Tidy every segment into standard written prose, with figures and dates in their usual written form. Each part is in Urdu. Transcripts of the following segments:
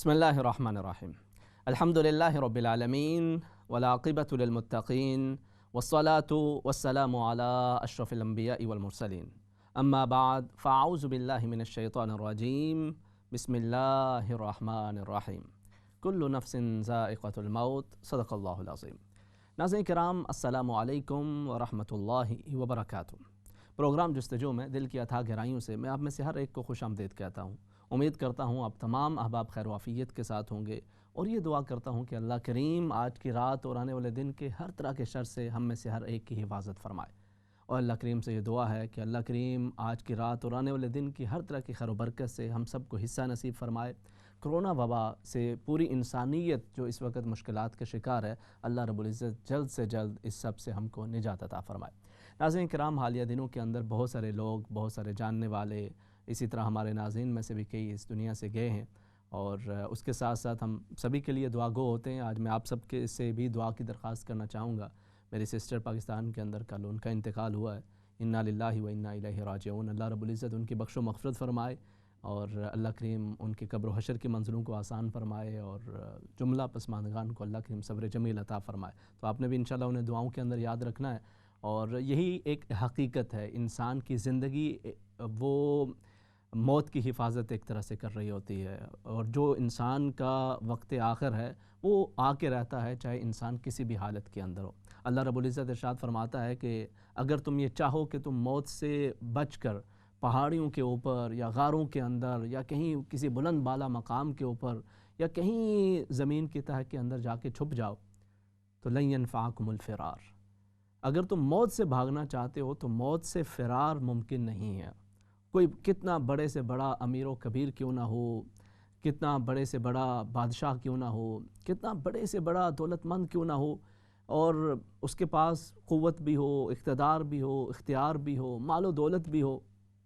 بسم اللہ الرحمن الرحیم الحمد للہ رب العالمین والعاقبۃ للمتقین والصلاة والسلام علی اشرف الانبیاء والمرسلین اما بعد فاعوذ باللہ من الشیطان الرجیم بسم اللہ الرحمن الرحیم کل نفس ذائقۃ الموت صدق اللہ العظیم۔ ناظرین کرام، السلام علیکم ورحمۃ اللہ وبرکاتہ۔ پروگرام جستجو میں دل کی اتھاہ گہرائیوں سے میں آپ میں سے ہر ایک کو خوش آمدید کہتا ہوں۔ امید کرتا ہوں آپ تمام احباب خیر و عافیت کے ساتھ ہوں گے، اور یہ دعا کرتا ہوں کہ اللہ کریم آج کی رات اور آنے والے دن کے ہر طرح کے شر سے ہم میں سے ہر ایک کی حفاظت فرمائے۔ اور اللہ کریم سے یہ دعا ہے کہ اللہ کریم آج کی رات اور آنے والے دن کی ہر طرح کی خیر و برکت سے ہم سب کو حصہ نصیب فرمائے۔ کرونا وبا سے پوری انسانیت جو اس وقت مشکلات کا شکار ہے، اللہ رب العزت جلد سے جلد اس سب سے ہم کو نجات عطا فرمائے۔ ناظرین کرام، حالیہ دنوں کے اندر بہت سارے لوگ، بہت سارے جاننے والے، اسی طرح ہمارے ناظرین میں سے بھی کئی اس دنیا سے گئے ہیں، اور اس کے ساتھ ساتھ ہم سبھی کے لیے دعا گو ہوتے ہیں۔ آج میں آپ سب کے سے بھی دعا کی درخواست کرنا چاہوں گا۔ میری سسٹر پاکستان کے اندر کل ان کا انتقال ہوا ہے، انا للہ و انا الیہ راجعون۔ اللہ رب العزت ان کی بخش و مغفرت فرمائے، اور اللہ کریم ان کے قبر و حشر کی منزلوں کو آسان فرمائے، اور جملہ پسماندگان کو اللہ کریم صبر جمیل عطا فرمائے۔ تو آپ نے بھی انشاءاللہ انہیں دعاؤں کے اندر یاد رکھنا ہے، اور یہی ایک حقیقت ہے، انسان کی زندگی وہ موت کی حفاظت ایک طرح سے کر رہی ہوتی ہے، اور جو انسان کا وقت آخر ہے وہ آ کے رہتا ہے، چاہے انسان کسی بھی حالت کے اندر ہو۔ اللہ رب العزت ارشاد فرماتا ہے کہ اگر تم یہ چاہو کہ تم موت سے بچ کر پہاڑیوں کے اوپر یا غاروں کے اندر یا کہیں کسی بلند بالا مقام کے اوپر یا کہیں زمین کی تہہ کے اندر جا کے چھپ جاؤ تو لن ينفعکم الفرار۔ اگر تم موت سے بھاگنا چاہتے ہو تو موت سے فرار ممکن نہیں ہے۔ کوئی کتنا بڑے سے بڑا امیر و کبیر کیوں نہ ہو، کتنا بڑے سے بڑا بادشاہ کیوں نہ ہو، کتنا بڑے سے بڑا دولت مند کیوں نہ ہو، اور اس کے پاس قوت بھی ہو، اقتدار بھی ہو، اختیار بھی ہو، مال و دولت بھی ہو،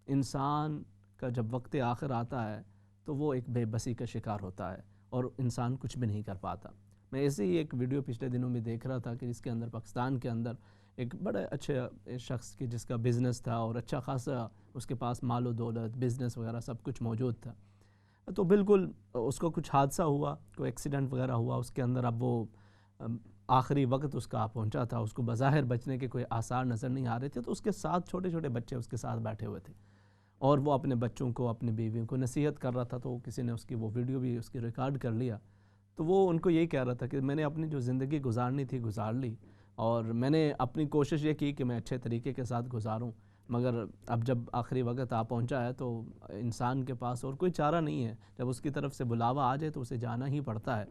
انسان کا جب وقت آخر آتا ہے تو وہ ایک بے بسی کا شکار ہوتا ہے، اور انسان کچھ بھی نہیں کر پاتا۔ میں ایسے ہی ایک ویڈیو پچھلے دنوں میں دیکھ رہا تھا کہ جس کے اندر پاکستان کے اندر ایک بڑے اچھے شخص کی جس کا بزنس تھا، اور اچھا خاصا اس کے پاس مال و دولت، بزنس وغیرہ سب کچھ موجود تھا، تو بالکل اس کو کچھ حادثہ ہوا، کوئی ایکسیڈنٹ وغیرہ ہوا اس کے اندر۔ اب وہ آخری وقت اس کا پہنچا تھا، اس کو بظاہر بچنے کے کوئی آثار نظر نہیں آ رہے تھے، تو اس کے ساتھ چھوٹے چھوٹے بچے اس کے ساتھ بیٹھے ہوئے تھے، اور وہ اپنے بچوں کو، اپنی بیویوں کو نصیحت کر رہا تھا، تو کسی نے اس کی وہ ویڈیو بھی اس کی ریکارڈ کر لیا۔ تو وہ ان کو یہی کہہ رہا تھا کہ میں نے اپنی جو زندگی گزارنی تھی گزار لی، اور میں نے اپنی کوشش یہ کی کہ میں اچھے طریقے کے ساتھ گزاروں، مگر اب جب آخری وقت آ پہنچا ہے تو انسان کے پاس اور کوئی چارہ نہیں ہے، جب اس کی طرف سے بلاوا آ جائے تو اسے جانا ہی پڑتا ہے۔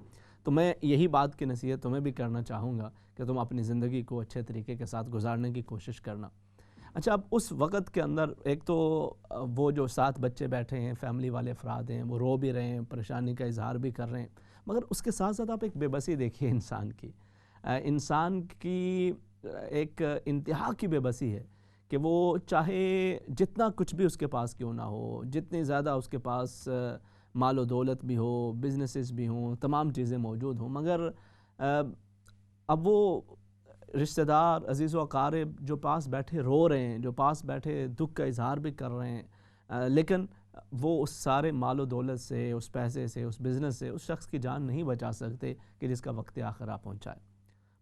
تو میں یہی بات کی نصیحت تمہیں بھی کرنا چاہوں گا کہ تم اپنی زندگی کو اچھے طریقے کے ساتھ گزارنے کی کوشش کرنا۔ اچھا، اب اس وقت کے اندر ایک تو وہ جو 7 بچے بیٹھے ہیں، فیملی والے افراد ہیں، وہ رو بھی رہے ہیں، پریشانی کا اظہار بھی کر رہے ہیں، مگر اس کے ساتھ ساتھ آپ ایک بے بسی دیکھیے انسان کی ایک انتہا کی بے بسی ہے کہ وہ چاہے جتنا کچھ بھی اس کے پاس کیوں نہ ہو، جتنی زیادہ اس کے پاس مال و دولت بھی ہو، بزنسز بھی ہوں، تمام چیزیں موجود ہوں، مگر اب وہ رشتہ دار، عزیز و اقارب جو پاس بیٹھے رو رہے ہیں، جو پاس بیٹھے دکھ کا اظہار بھی کر رہے ہیں، لیکن وہ اس سارے مال و دولت سے، اس پیسے سے، اس بزنس سے اس شخص کی جان نہیں بچا سکتے کہ جس کا وقت آخر آ پہنچا ہے۔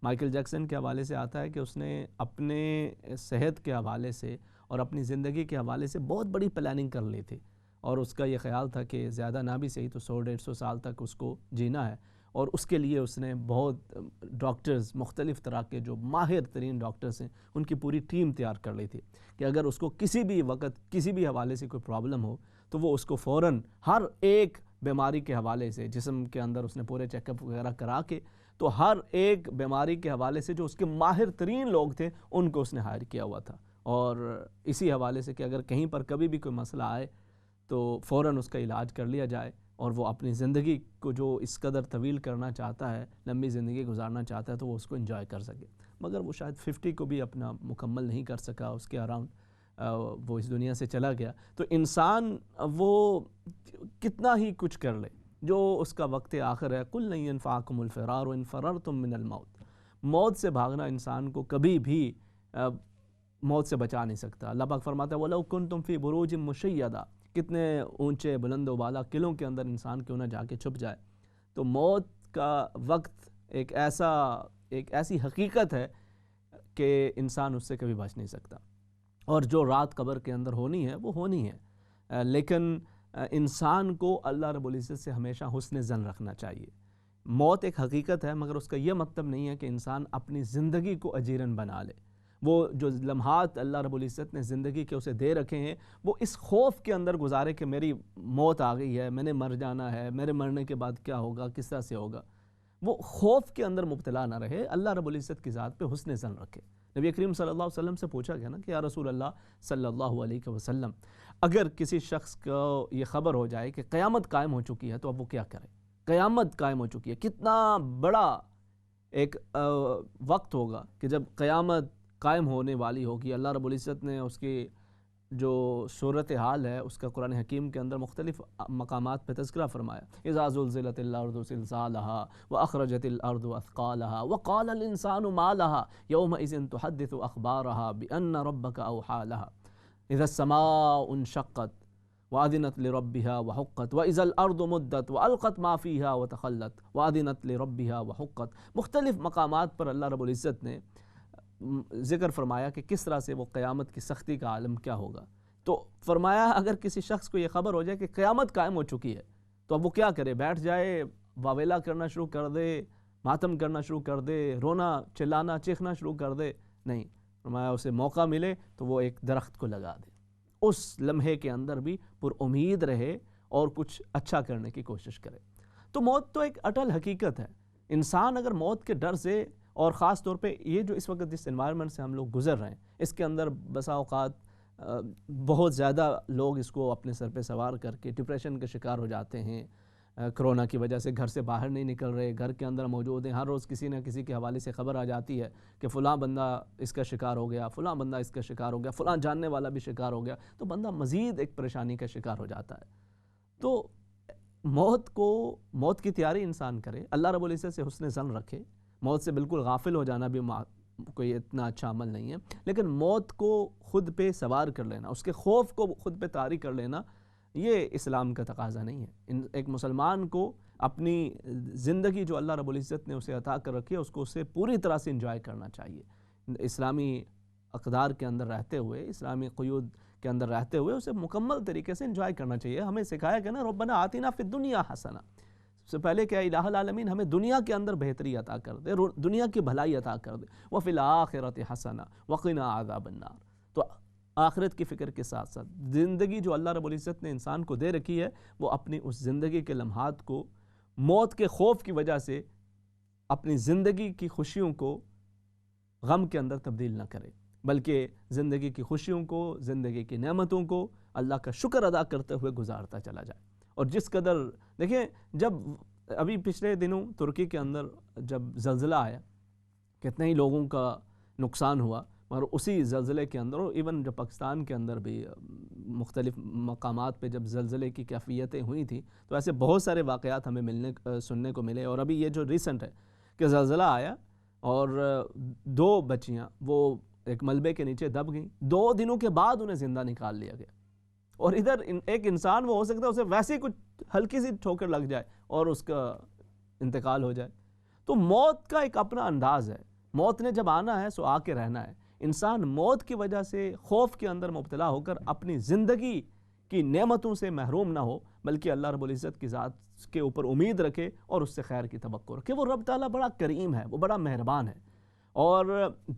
مائیکل جیکسن کے حوالے سے آتا ہے کہ اس نے اپنے صحت کے حوالے سے اور اپنی زندگی کے حوالے سے بہت بڑی پلاننگ کر لی تھی، اور اس کا یہ خیال تھا کہ زیادہ نہ بھی صحیح تو 100-150 سال تک اس کو جینا ہے، اور اس کے لیے اس نے بہت ڈاکٹرز، مختلف طرح کے جو ماہر ترین ڈاکٹرز ہیں، ان کی پوری ٹیم تیار کر لی تھی کہ اگر اس کو کسی بھی وقت کسی بھی حوالے سے کوئی پرابلم ہو تو وہ اس کو فوراً ہر ایک بیماری کے حوالے سے، جسم کے اندر اس نے پورے چیک اپ وغیرہ کرا کے، تو ہر ایک بیماری کے حوالے سے جو اس کے ماہر ترین لوگ تھے ان کو اس نے ہائر کیا ہوا تھا، اور اسی حوالے سے کہ اگر کہیں پر کبھی بھی کوئی مسئلہ آئے تو فوراً اس کا علاج کر لیا جائے، اور وہ اپنی زندگی کو جو اس قدر طویل کرنا چاہتا ہے، لمبی زندگی گزارنا چاہتا ہے، تو وہ اس کو انجوائے کر سکے۔ مگر وہ شاید 50 کو بھی اپنا مکمل نہیں کر سکا، اس کے اراؤنڈ وہ اس دنیا سے چلا گیا۔ تو انسان وہ کتنا ہی کچھ کر لے، جو اس کا وقت آخر ہے، قُلْ لَن يَنْفَعَكُمُ الْفِرَارُ إِنْ فَرَرْتُم مِّنَ الْمَوْتِ، موت سے بھاگنا انسان کو کبھی بھی موت سے بچا نہیں سکتا۔ اللہ پاک فرماتا ہے وَلَوْ كُنْتُمْ فِي بُرُوجٍ مُّشَيَّدَةٍ، کتنے اونچے بلند و بالا قلعوں کے اندر انسان کیوں نہ جا کے چھپ جائے، تو موت کا وقت ایک ایسی حقیقت ہے کہ انسان اس سے کبھی بچ نہیں سکتا، اور جو رات قبر کے اندر ہونی ہے وہ ہونی ہے، لیکن انسان کو اللہ رب العزت سے ہمیشہ حسن ظن رکھنا چاہیے۔ موت ایک حقیقت ہے، مگر اس کا یہ مطلب نہیں ہے کہ انسان اپنی زندگی کو اجیرن بنا لے۔ وہ جو لمحات اللہ رب العزت نے زندگی کے اسے دے رکھے ہیں، وہ اس خوف کے اندر گزارے کہ میری موت آ گئی ہے، میں نے مر جانا ہے، میرے مرنے کے بعد کیا ہوگا، کس طرح سے ہوگا۔ وہ خوف کے اندر مبتلا نہ رہے، اللہ رب العزت کی ذات پہ حسن ظن رکھے۔ نبی کریم صلی اللہ علیہ وسلم سے پوچھا گیا نا کہ یا رسول اللہ صلی اللہ علیہ وسلم، اگر کسی شخص کو یہ خبر ہو جائے کہ قیامت قائم ہو چکی ہے تو اب وہ کیا کرے؟ قیامت قائم ہو چکی ہے، کتنا بڑا ایک وقت ہوگا کہ جب قیامت قائم ہونے والی ہوگی۔ اللہ رب العزت نے اس کی جو صورتحال ہے اس کا قرآن حکیم کے اندر مختلف مقامات پہ تذکرہ فرمایا۔ اذا زلزلت الارض زلزالها واخرجت الارض اثقالها وقال الانسان ما لها يومئذ تحدث اخبارها بان ربك اوحى لها اذا السماء انشقت وأذنت لربها وحقت وإذا الأرض مدت وألقت ما فيها وتخلت وأذنت لربها وحقت۔ مختلف مقامات پر اللہ رب العزت نے ذکر فرمایا کہ کس طرح سے وہ قیامت کی سختی کا عالم کیا ہوگا۔ تو فرمایا اگر کسی شخص کو یہ خبر ہو جائے کہ قیامت قائم ہو چکی ہے تو اب وہ کیا کرے؟ بیٹھ جائے، واویلا کرنا شروع کر دے، ماتم کرنا شروع کر دے، رونا چلانا چیخنا شروع کر دے؟ نہیں، فرمایا اسے موقع ملے تو وہ ایک درخت کو لگا دے، اس لمحے کے اندر بھی پر امید رہے اور کچھ اچھا کرنے کی کوشش کرے۔ تو موت تو ایک اٹل حقیقت ہے۔ انسان اگر موت کے ڈر سے، اور خاص طور پہ یہ جو اس وقت جس انوائرمنٹ سے ہم لوگ گزر رہے ہیں، اس کے اندر بسا اوقات بہت زیادہ لوگ اس کو اپنے سر پہ سوار کر کے ڈپریشن کے شکار ہو جاتے ہیں، کرونا کی وجہ سے گھر سے باہر نہیں نکل رہے، گھر کے اندر موجود ہیں، ہر روز کسی نہ کسی کے حوالے سے خبر آ جاتی ہے کہ فلاں بندہ اس کا شکار ہو گیا، فلاں بندہ اس کا شکار ہو گیا، فلاں جاننے والا بھی شکار ہو گیا، تو بندہ مزید ایک پریشانی کا شکار ہو جاتا ہے۔ تو موت کی تیاری انسان کرے، اللہ رب العزت سے حسن ظن رکھے۔ موت سے بالکل غافل ہو جانا بھی کوئی اتنا اچھا عمل نہیں ہے، لیکن موت کو خود پہ سوار کر لینا، اس کے خوف کو خود پہ طاری کر لینا، یہ اسلام کا تقاضا نہیں ہے۔ ایک مسلمان کو اپنی زندگی جو اللہ رب العزت نے اسے عطا کر رکھی ہے اس کو اسے پوری طرح سے انجوائے کرنا چاہیے، اسلامی اقدار کے اندر رہتے ہوئے، اسلامی قیود کے اندر رہتے ہوئے اسے مکمل طریقے سے انجوائے کرنا چاہیے۔ ہمیں سکھایا گیا نا ربنا آتنا فی الدنیا حسنہ، اس سے پہلے کہ الہ العالمین ہمیں دنیا کے اندر بہتری عطا کر دے، دنیا کی بھلائی عطا کر دے، وفی الآخرۃ حسنہ وقنا عذاب النار۔ تو آخرت کی فکر کے ساتھ ساتھ زندگی جو اللہ رب العزت نے انسان کو دے رکھی ہے، وہ اپنی اس زندگی کے لمحات کو موت کے خوف کی وجہ سے اپنی زندگی کی خوشیوں کو غم کے اندر تبدیل نہ کرے، بلکہ زندگی کی خوشیوں کو، زندگی کی نعمتوں کو اللہ کا شکر ادا کرتے ہوئے گزارتا چلا جائے۔ اور جس قدر دیکھیں، جب ابھی پچھلے دنوں ترکی کے اندر جب زلزلہ آیا، کتنے ہی لوگوں کا نقصان ہوا، اور اسی زلزلے کے اندر، اور ایون جب پاکستان کے اندر بھی مختلف مقامات پہ جب زلزلے کی کیفیتیں ہوئی تھیں، تو ایسے بہت سارے واقعات ہمیں سننے کو ملے۔ اور ابھی یہ جو ریسنٹ ہے کہ زلزلہ آیا اور 2 بچیاں وہ ایک ملبے کے نیچے دب گئیں، 2 دنوں کے بعد انہیں زندہ نکال لیا گیا۔ اور ادھر ایک انسان وہ ہو سکتا ہے اسے ویسے ہی کچھ ہلکی سی ٹھوکر لگ جائے اور اس کا انتقال ہو جائے۔ تو موت کا ایک اپنا انداز ہے، موت نے جب آنا ہے سو آ کے رہنا ہے۔ انسان موت کی وجہ سے خوف کے اندر مبتلا ہو کر اپنی زندگی کی نعمتوں سے محروم نہ ہو، بلکہ اللہ رب العزت کی ذات کے اوپر امید رکھے اور اس سے خیر کی توقع رکھے۔ وہ رب تعالیٰ بڑا کریم ہے، وہ بڑا مہربان ہے۔ اور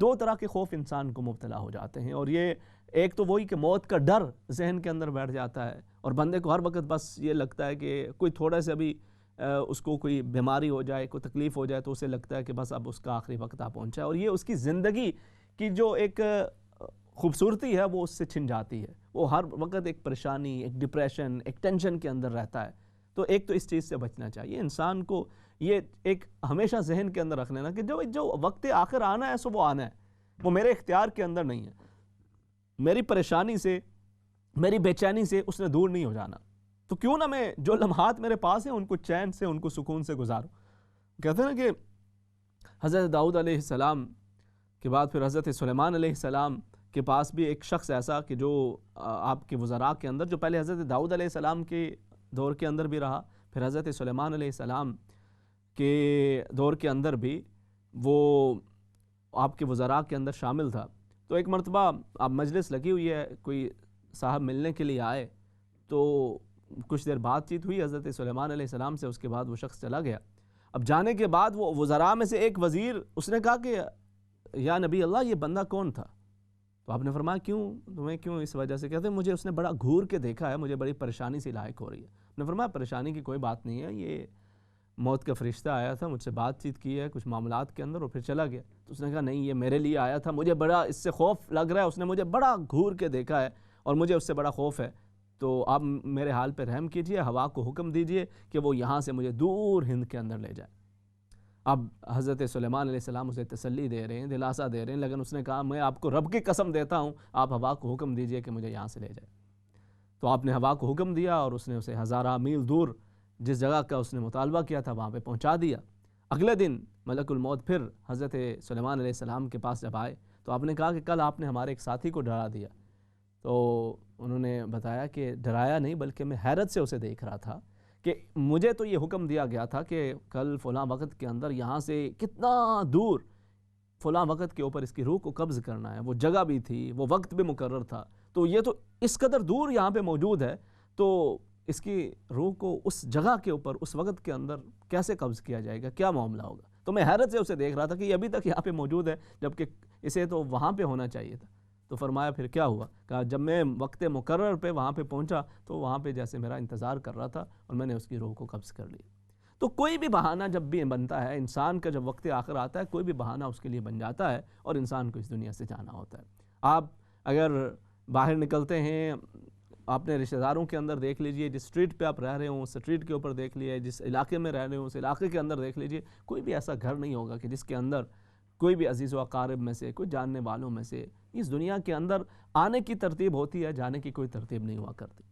2 طرح کے خوف انسان کو مبتلا ہو جاتے ہیں، اور یہ ایک تو وہی کہ موت کا ڈر ذہن کے اندر بیٹھ جاتا ہے، اور بندے کو ہر وقت بس یہ لگتا ہے کہ کوئی تھوڑا سا بھی اس کو کوئی بیماری ہو جائے، کوئی تکلیف ہو جائے تو اسے لگتا ہے کہ بس اب اس کا آخری وقت آ پہنچا ہے، اور یہ اس کی زندگی کی جو ایک خوبصورتی ہے وہ اس سے چھن جاتی ہے۔ وہ ہر وقت ایک پریشانی، ایک ڈپریشن، ایک ٹینشن کے اندر رہتا ہے۔ تو ایک تو اس چیز سے بچنا چاہیے انسان کو، یہ ایک ہمیشہ ذہن کے اندر رکھ لینا کہ جو وقت آخر آنا ہے سو وہ آنا ہے، وہ میرے اختیار کے اندر نہیں ہے، میری پریشانی سے، میری بے چینی سے اس نے دور نہیں ہو جانا، تو کیوں نہ میں جو لمحات میرے پاس ہیں ان کو چین سے، ان کو سکون سے گزاروں۔ کہتے ہیں نا کہ حضرت داؤد علیہ السلام کے بعد پھر حضرت سلیمان علیہ السلام کے پاس بھی ایک شخص ایسا کہ جو آپ کے وزراء کے اندر، جو پہلے حضرت داؤد علیہ السلام کے دور کے اندر بھی رہا، پھر حضرت سلیمان علیہ السلام کے دور کے اندر بھی وہ آپ کے وزراء کے اندر شامل تھا۔ تو ایک مرتبہ اب مجلس لگی ہوئی ہے، کوئی صاحب ملنے کے لیے آئے، تو کچھ دیر بات چیت ہوئی حضرت سلیمان علیہ السلام سے، اس کے بعد وہ شخص چلا گیا۔ اب جانے کے بعد وہ وزراء میں سے ایک وزیر، اس نے کہا کہ یا نبی اللہ یہ بندہ کون تھا؟ تو آپ نے فرمایا کیوں تمہیں کیوں اس وجہ سے؟ کہتے ہیں مجھے اس نے بڑا گھور کے دیکھا ہے، مجھے بڑی پریشانی سے لاحق ہو رہی ہے۔ نے فرمایا پریشانی کی کوئی بات نہیں ہے، یہ موت کا فرشتہ آیا تھا، مجھ سے بات چیت کی ہے کچھ معاملات کے اندر اور پھر چلا گیا۔ تو اس نے کہا نہیں، یہ میرے لیے آیا تھا، مجھے بڑا اس سے خوف لگ رہا ہے، اس نے مجھے بڑا گھور کے دیکھا ہے اور مجھے اس سے بڑا خوف ہے، تو آپ میرے حال پہ رحم کیجئے، ہوا کو حکم دیجئے کہ وہ یہاں سے مجھے دور ہند کے اندر لے جائے۔ اب حضرت سلیمان علیہ السلام اسے تسلی دے رہے ہیں، دلاسا دے رہے ہیں، لیکن اس نے کہا میں آپ کو رب کی قسم دیتا ہوں، آپ ہوا کو حکم دیجئے کہ مجھے یہاں سے لے جائے۔ تو آپ نے ہوا کو حکم دیا اور اس نے اسے ہزارہ میل دور جس جگہ کا اس نے مطالبہ کیا تھا وہاں پہ پہنچا دیا۔ اگلے دن ملک الموت پھر حضرت سلیمان علیہ السلام کے پاس جب آئے تو آپ نے کہا کہ کل آپ نے ہمارے ایک ساتھی کو ڈرا دیا۔ تو انہوں نے بتایا کہ ڈرایا نہیں بلکہ میں حیرت سے اسے دیکھ رہا تھا کہ مجھے تو یہ حکم دیا گیا تھا کہ کل فلاں وقت کے اندر یہاں سے کتنا دور فلاں وقت کے اوپر اس کی روح کو قبض کرنا ہے، وہ جگہ بھی تھی، وہ وقت بھی مقرر تھا، تو یہ تو اس قدر دور یہاں پہ موجود ہے، تو اس کی روح کو اس جگہ کے اوپر اس وقت کے اندر کیسے قبض کیا جائے گا، کیا معاملہ ہوگا؟ تو میں حیرت سے اسے دیکھ رہا تھا کہ یہ ابھی تک یہاں پہ موجود ہے جبکہ اسے تو وہاں پہ ہونا چاہیے تھا۔ تو فرمایا پھر کیا ہوا؟ کہا جب میں وقت مقرر پہ وہاں پہ پہنچا تو وہاں پہ جیسے میرا انتظار کر رہا تھا اور میں نے اس کی روح کو قبض کر لیا۔ تو کوئی بھی بہانہ جب بھی بنتا ہے، انسان کا جب وقت آخر آتا ہے کوئی بھی بہانہ اس کے لیے بن جاتا ہے اور انسان کو اس دنیا سے جانا ہوتا ہے۔ آپ اگر باہر نکلتے ہیں، اپنے رشتہ داروں کے اندر دیکھ لیجئے، جس اسٹریٹ پہ آپ رہ رہے ہوں اس اسٹریٹ کے اوپر دیکھ لیجئے، جس علاقے میں رہ رہے ہوں اس علاقے کے اندر دیکھ لیجئے، کوئی بھی ایسا گھر نہیں ہوگا کہ جس کے اندر کوئی بھی عزیز و اقارب میں سے، کوئی جاننے والوں میں سے اس دنیا کے اندر آنے کی ترتیب ہوتی ہے، جانے کی کوئی ترتیب نہیں ہوا کرتی۔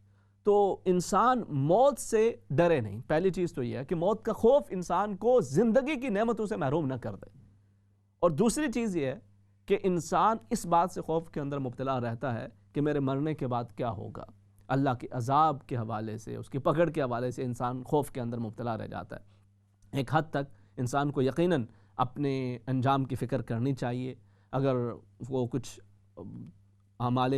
تو انسان موت سے ڈرے نہیں، پہلی چیز تو یہ ہے کہ موت کا خوف انسان کو زندگی کی نعمتوں سے محروم نہ کر دے، اور دوسری چیز یہ ہے کہ انسان اس بات سے خوف کے اندر مبتلا رہتا ہے کہ میرے مرنے کے بعد کیا ہوگا۔ اللہ کے عذاب کے حوالے سے، اس کی پکڑ کے حوالے سے انسان خوف کے اندر مبتلا رہ جاتا ہے۔ ایک حد تک انسان کو یقیناً اپنے انجام کی فکر کرنی چاہیے، اگر وہ کچھ اعمال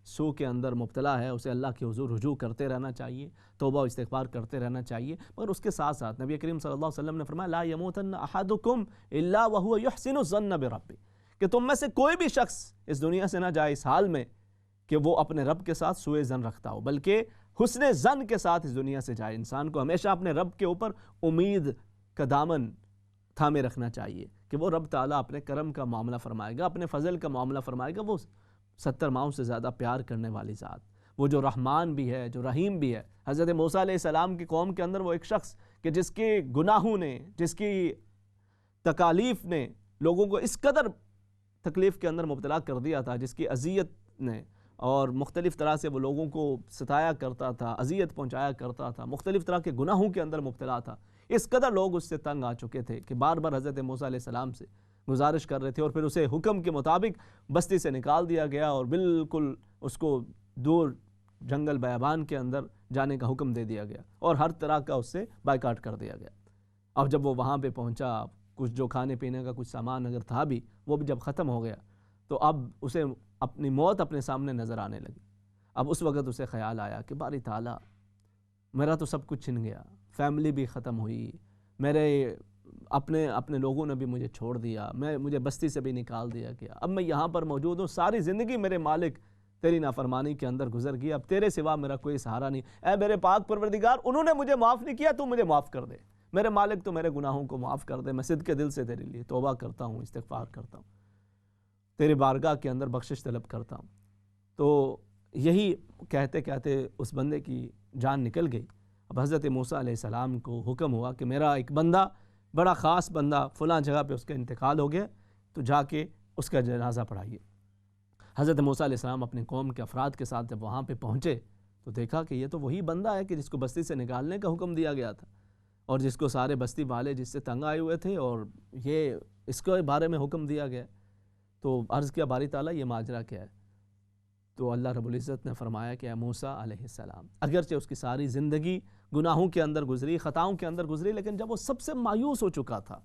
سو کے اندر مبتلا ہے اسے اللہ کے حضور رجوع کرتے رہنا چاہیے، توبہ و استغفار کرتے رہنا چاہیے، مگر اس کے ساتھ ساتھ نبی کریم صلی اللہ علیہ وسلم نے فرمایا لا یموتن احدکم الا وهو یحسن الظن بربہ، کہ تم میں سے کوئی بھی شخص اس دنیا سے نہ جائے اس حال میں کہ وہ اپنے رب کے ساتھ سوء ظن رکھتا ہو، بلکہ حسن ظن کے ساتھ اس دنیا سے جائے۔ انسان کو ہمیشہ اپنے رب کے اوپر امید کا دامن تھامے رکھنا چاہیے کہ وہ رب تعالیٰ اپنے کرم کا معاملہ فرمائے گا، اپنے فضل کا معاملہ فرمائے گا۔ وہ 70 ماؤں سے زیادہ پیار کرنے والی ذات، وہ جو رحمان بھی ہے، جو رحیم بھی ہے۔ حضرت موسیٰ علیہ السلام کی قوم کے اندر وہ ایک شخص کہ جس کے گناہوں نے، جس کی تکالیف نے لوگوں کو اس قدر تکلیف کے اندر مبتلا کر دیا تھا، جس کی اذیت نے اور مختلف طرح سے وہ لوگوں کو ستایا کرتا تھا، اذیت پہنچایا کرتا تھا، مختلف طرح کے گناہوں کے اندر مبتلا تھا، اس قدر لوگ اس سے تنگ آ چکے تھے کہ بار بار حضرت موسیٰ علیہ السلام سے گزارش کر رہے تھے، اور پھر اسے حکم کے مطابق بستی سے نکال دیا گیا اور بالکل اس کو دور جنگل بیابان کے اندر جانے کا حکم دے دیا گیا اور ہر طرح کا اس سے بائیکاٹ کر دیا گیا۔ اب جب وہ وہاں پہ پہنچا، کچھ جو کھانے پینے کا کچھ سامان اگر تھا بھی وہ بھی جب ختم ہو گیا تو اب اسے اپنی موت اپنے سامنے نظر آنے لگی۔ اب اس وقت اسے خیال آیا کہ باری تعالیٰ میرا تو سب کچھ چھن گیا، فیملی بھی ختم ہوئی، میرے اپنے لوگوں نے بھی مجھے چھوڑ دیا، مجھے بستی سے بھی نکال دیا گیا، اب میں یہاں پر موجود ہوں، ساری زندگی میرے مالک تیری نافرمانی کے اندر گزر گئی، اب تیرے سوا میرا کوئی سہارا نہیں۔ اے میرے پاک پروردگار، انہوں نے مجھے معاف نہیں کیا، تو مجھے معاف کر دے، میرے مالک تو میرے گناہوں کو معاف کر دے، میں صدق دل سے تیرے لیے توبہ کرتا ہوں، استغفار کرتا ہوں، تیرے بارگاہ کے اندر بخشش طلب کرتا ہوں۔ تو یہی کہتے کہتے اس بندے کی جان نکل گئی۔ اب حضرت موسیٰ علیہ السلام کو حکم ہوا کہ میرا ایک بندہ، بڑا خاص بندہ فلاں جگہ پہ اس کا انتقال ہو گیا، تو جا کے اس کا جنازہ پڑھائیے۔ حضرت موسیٰ علیہ السلام اپنے قوم کے افراد کے ساتھ جب وہاں پہ پہنچے تو دیکھا کہ یہ تو وہی بندہ ہے کہ جس کو بستی سے نکالنے کا حکم دیا گیا تھا، اور جس کو سارے بستی والے جس سے تنگ آئے ہوئے تھے، اور یہ اس کے بارے میں حکم دیا گیا۔ تو عرض کیا باری تعالیٰ یہ ماجرا کیا ہے؟ تو اللہ رب العزت نے فرمایا کہ اے موسیٰ علیہ السلام، اگرچہ اس کی ساری زندگی گناہوں کے اندر گزری، خطاؤں کے اندر گزری، لیکن جب وہ سب سے مایوس ہو چکا تھا،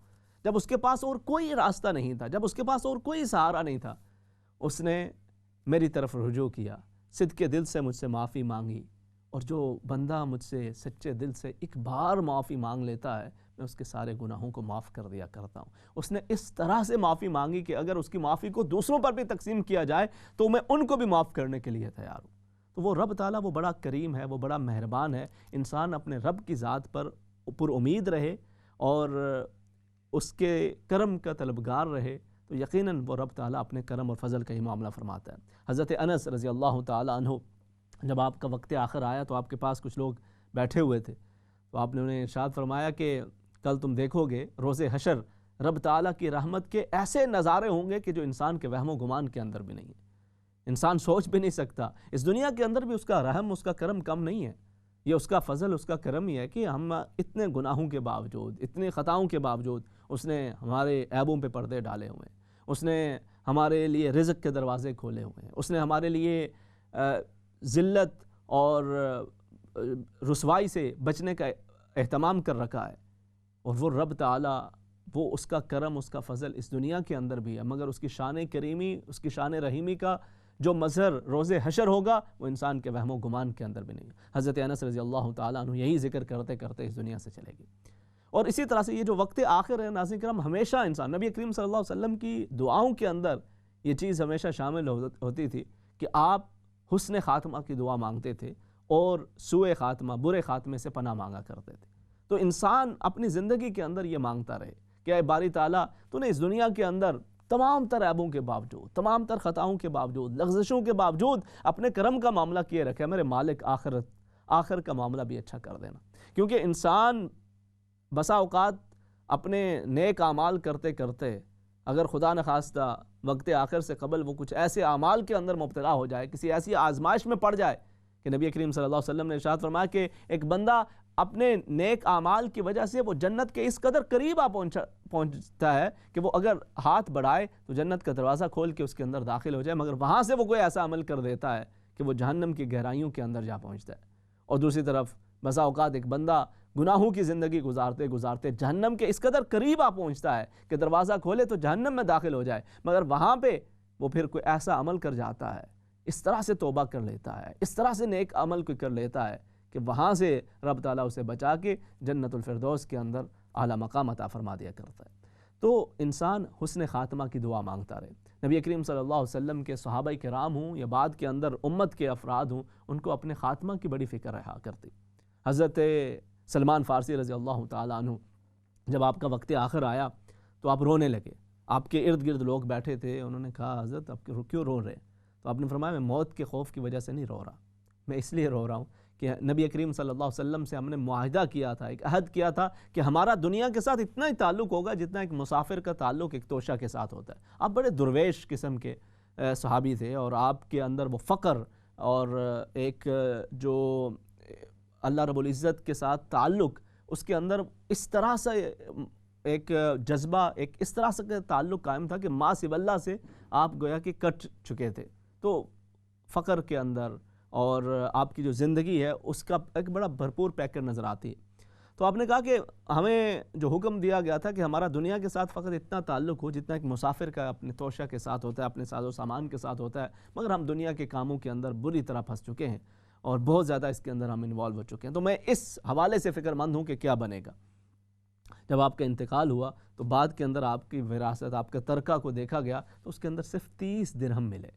جب اس کے پاس اور کوئی راستہ نہیں تھا، جب اس کے پاس اور کوئی سہارا نہیں تھا، اس نے میری طرف رجوع کیا، صدق کے دل سے مجھ سے معافی مانگی۔ اور جو بندہ مجھ سے سچے دل سے ایک بار معافی مانگ لیتا ہے، میں اس کے سارے گناہوں کو معاف کر دیا کرتا ہوں۔ اس نے اس طرح سے معافی مانگی کہ اگر اس کی معافی کو دوسروں پر بھی تقسیم کیا جائے تو میں ان کو بھی معاف کرنے کے لیے تیار ہوں۔ تو وہ رب تعالیٰ وہ بڑا کریم ہے، وہ بڑا مہربان ہے۔ انسان اپنے رب کی ذات پر پر امید رہے اور اس کے کرم کا طلبگار رہے تو یقیناً وہ رب تعالیٰ اپنے کرم اور فضل کا ہی معاملہ فرماتا ہے۔ حضرت انس رضی اللہ تعالیٰ عنہ جب آپ کا وقت آخر آیا تو آپ کے پاس کچھ لوگ بیٹھے ہوئے تھے، تو آپ نے انہیں ارشاد فرمایا کہ کل تم دیکھو گے روز حشر رب تعالیٰ کی رحمت کے ایسے نظارے ہوں گے کہ جو انسان کے وہم و گمان کے اندر بھی نہیں ہے، انسان سوچ بھی نہیں سکتا۔ اس دنیا کے اندر بھی اس کا رحم، اس کا کرم کم نہیں ہے، یہ اس کا فضل، اس کا کرم ہی ہے کہ ہم اتنے گناہوں کے باوجود، اتنے خطاؤں کے باوجود اس نے ہمارے عیبوں پہ پردے ڈالے ہوئے ہیں، اس نے ہمارے لیے رزق کے دروازے کھولے ہوئے ہیں، اس نے ہمارے لیے ذلت اور رسوائی سے بچنے کا اہتمام کر رکھا ہے۔ اور وہ رب تعالیٰ، وہ اس کا کرم، اس کا فضل اس دنیا کے اندر بھی ہے، مگر اس کی شان کریمی، اس کی شان رحیمی کا جو مظہر روز حشر ہوگا وہ انسان کے وہم و گمان کے اندر بھی نہیں ہے۔ حضرت انس رضی اللہ تعالیٰ عنہ یہی ذکر کرتے کرتے اس دنیا سے چلے گی۔ اور اسی طرح سے یہ جو وقت آخر ہے ناظرین کرام، ہمیشہ انسان، نبی کریم صلی اللہ علیہ وسلم کی دعاؤں کے اندر یہ چیز ہمیشہ شامل ہوتی تھی کہ آپ حسن خاتمہ کی دعا مانگتے تھے اور سوء خاتمہ، برے خاتمے سے پناہ مانگا کرتے تھے۔ تو انسان اپنی زندگی کے اندر یہ مانگتا رہے کہ اے باری تعالیٰ، تو نے اس دنیا کے اندر تمام تر عیبوں کے باوجود، تمام تر خطاؤں کے باوجود، لغزشوں کے باوجود اپنے کرم کا معاملہ کیے رکھے، میرے مالک آخر کا معاملہ بھی اچھا کر دینا۔ کیونکہ انسان بسا اوقات اپنے نیک اعمال کرتے کرتے اگر خدا نخواستہ وقت آخر سے قبل وہ کچھ ایسے اعمال کے اندر مبتلا ہو جائے، کسی ایسی آزمائش میں پڑ جائے کہ نبی کریم صلی اللہ علیہ وسلم نے ارشاد فرمایا کہ ایک بندہ اپنے نیک اعمال کی وجہ سے وہ جنت کے اس قدر قریب پہنچتا ہے کہ وہ اگر ہاتھ بڑھائے تو جنت کا دروازہ کھول کے اس کے اندر داخل ہو جائے، مگر وہاں سے وہ کوئی ایسا عمل کر دیتا ہے کہ وہ جہنم کی گہرائیوں کے اندر جا پہنچتا ہے۔ اور دوسری طرف بسا اوقات ایک بندہ گناہوں کی زندگی گزارتے گزارتے جہنم کے اس قدر قریب پہنچتا ہے کہ دروازہ کھولے تو جہنم میں داخل ہو جائے، مگر وہاں پہ وہ پھر کوئی ایسا عمل کر جاتا ہے، اس طرح سے توبہ کر لیتا ہے، اس طرح سے نیک عمل کوئی کر لیتا ہے کہ وہاں سے رب تعالیٰ اسے بچا کے جنت الفردوس کے اندر اعلیٰ مقام عطا فرما دیا کرتا ہے۔ تو انسان حسن خاتمہ کی دعا مانگتا رہے۔ نبی کریم صلی اللہ علیہ وسلم کے صحابہ کرام ہوں یا بعد کے اندر امت کے افراد ہوں، ان کو اپنے خاتمہ کی بڑی فکر رہا کرتی۔ حضرت سلمان فارسی رضی اللہ تعالیٰ عنہ جب آپ کا وقت آخر آیا تو آپ رونے لگے، آپ کے ارد گرد لوگ بیٹھے تھے، انہوں نے کہا حضرت آپ کیوں رو رہے؟ تو آپ نے فرمایا میں موت کے خوف کی وجہ سے نہیں رو رہا، میں اس لیے رو رہا ہوں کہ نبی کریم صلی اللہ علیہ وسلم سے ہم نے معاہدہ کیا تھا، ایک عہد کیا تھا کہ ہمارا دنیا کے ساتھ اتنا ہی تعلق ہوگا جتنا ایک مسافر کا تعلق ایک توشہ کے ساتھ ہوتا ہے۔ آپ بڑے درویش قسم کے صحابی تھے اور آپ کے اندر وہ فقر اور ایک جو اللہ رب العزت کے ساتھ تعلق، اس کے اندر اس طرح سے ایک جذبہ، ایک اس طرح سے تعلق قائم تھا کہ ما سوی اللہ سے آپ گویا کہ کٹ چکے تھے۔ تو فقر کے اندر اور آپ کی جو زندگی ہے اس کا ایک بڑا بھرپور پیکر نظر آتی ہے۔ تو آپ نے کہا کہ ہمیں جو حکم دیا گیا تھا کہ ہمارا دنیا کے ساتھ فقط اتنا تعلق ہو جتنا ایک مسافر کا اپنے توشہ کے ساتھ ہوتا ہے، اپنے ساز و سامان کے ساتھ ہوتا ہے، مگر ہم دنیا کے کاموں کے اندر بری طرح پھنس چکے ہیں اور بہت زیادہ اس کے اندر ہم انوالو ہو چکے ہیں۔ تو میں اس حوالے سے فکر مند ہوں کہ کیا بنے گا۔ جب آپ کا انتقال ہوا تو بعد کے اندر آپ کی وراثت، آپ کے ترکہ کو دیکھا گیا تو اس کے اندر صرف 30 درہم ملے،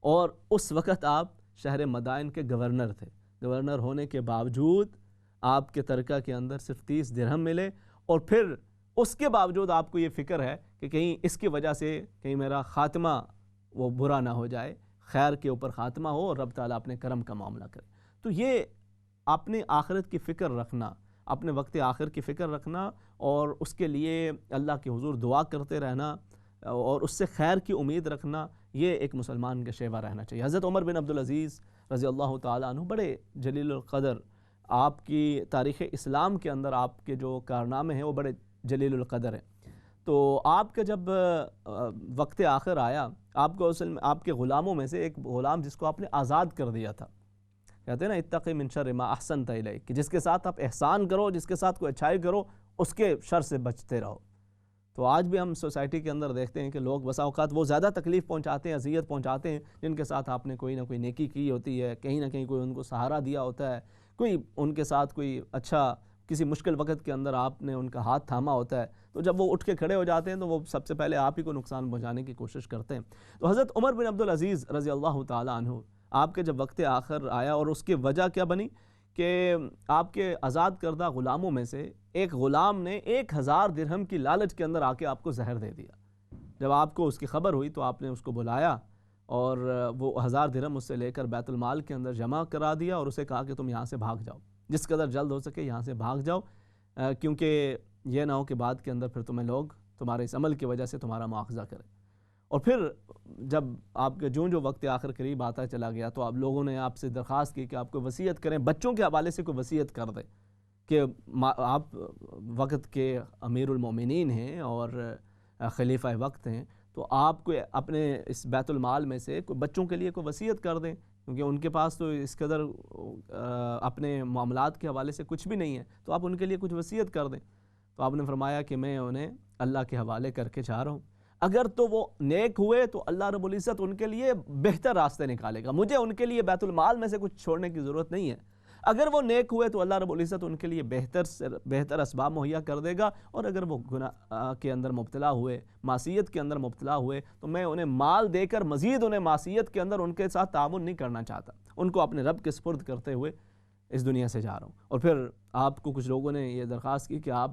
اور اس وقت آپ شہر مدائن کے گورنر تھے۔ گورنر ہونے کے باوجود آپ کے ترکہ کے اندر صرف 30 درہم ملے، اور پھر اس کے باوجود آپ کو یہ فکر ہے کہ کہیں اس کی وجہ سے کہیں میرا خاتمہ وہ برا نہ ہو جائے، خیر کے اوپر خاتمہ ہو اور رب تعالیٰ اپنے کرم کا معاملہ کرے۔ تو یہ اپنے آخرت کی فکر رکھنا، اپنے وقت آخر کی فکر رکھنا اور اس کے لیے اللہ کے حضور دعا کرتے رہنا اور اس سے خیر کی امید رکھنا، یہ ایک مسلمان کا شیوا رہنا چاہیے۔ حضرت عمر بن عبدالعزیز رضی اللہ تعالیٰ عنہ بڑے جلیل القدر، آپ کی تاریخ اسلام کے اندر آپ کے جو کارنامے ہیں وہ بڑے جلیل القدر ہیں۔ تو آپ کا جب وقت آخر آیا، آپ کو اصل میں آپ کے غلاموں میں سے ایک غلام جس کو آپ نے آزاد کر دیا تھا، کہتے ہیں نا اتقی من شر ما احسنت الیک، کہ جس کے ساتھ آپ احسان کرو، جس کے ساتھ کوئی اچھائی کرو، اس کے شر سے بچتے رہو۔ تو آج بھی ہم سوسائٹی کے اندر دیکھتے ہیں کہ لوگ بسا اوقات وہ زیادہ تکلیف پہنچاتے ہیں، اذیت پہنچاتے ہیں جن کے ساتھ آپ نے کوئی نہ کوئی نیکی کی ہوتی ہے، کہیں نہ کہیں کوئی ان کو سہارا دیا ہوتا ہے، کوئی ان کے ساتھ کوئی اچھا کسی مشکل وقت کے اندر آپ نے ان کا ہاتھ تھاما ہوتا ہے، تو جب وہ اٹھ کے کھڑے ہو جاتے ہیں تو وہ سب سے پہلے آپ ہی کو نقصان پہنچانے کی کوشش کرتے ہیں۔ تو حضرت عمر بن عبدالعزیز رضی اللہ تعالیٰ عنہ، آپ کے جب وقت آخر آیا اور اس کی وجہ کیا بنی کہ آپ کے آزاد کردہ غلاموں میں سے ایک غلام نے 1000 درہم کی لالچ کے اندر آ کے آپ کو زہر دے دیا۔ جب آپ کو اس کی خبر ہوئی تو آپ نے اس کو بلایا اور وہ 1000 درہم اس سے لے کر بیت المال کے اندر جمع کرا دیا اور اسے کہا کہ تم یہاں سے بھاگ جاؤ، جس قدر جلد ہو سکے یہاں سے بھاگ جاؤ، کیونکہ یہ نہ ہو کہ بعد کے اندر پھر تمہیں لوگ تمہارے اس عمل کی وجہ سے تمہارا مواخذہ کریں۔ اور پھر جب آپ کے جو وقت آخر قریب آتا چلا گیا تو آپ لوگوں نے آپ سے درخواست کی کہ آپ کو وصیت کریں، بچوں کے حوالے سے کوئی وصیت کر دیں کہ آپ وقت کے امیر المومنین ہیں اور خلیفہ وقت ہیں، تو آپ کو اپنے اس بیت المال میں سے کوئی بچوں کے لیے کوئی وصیت کر دیں، کیونکہ ان کے پاس تو اس قدر اپنے معاملات کے حوالے سے کچھ بھی نہیں ہے، تو آپ ان کے لیے کچھ وصیت کر دیں۔ تو آپ نے فرمایا کہ میں انہیں اللہ کے حوالے کر کے چاہ رہا ہوں، اگر تو وہ نیک ہوئے تو اللہ رب العزت ان کے لیے بہتر راستے نکالے گا، مجھے ان کے لیے بیت المال میں سے کچھ چھوڑنے کی ضرورت نہیں ہے۔ اگر وہ نیک ہوئے تو اللہ رب العزت ان کے لیے بہتر اسباب مہیا کر دے گا، اور اگر وہ گناہ کے اندر مبتلا ہوئے، معصیت کے اندر مبتلا ہوئے، تو میں انہیں مال دے کر مزید انہیں معصیت کے اندر ان کے ساتھ تعاون نہیں کرنا چاہتا، ان کو اپنے رب کے سپرد کرتے ہوئے اس دنیا سے جا رہا ہوں۔ اور پھر آپ کو کچھ لوگوں نے یہ درخواست کی کہ آپ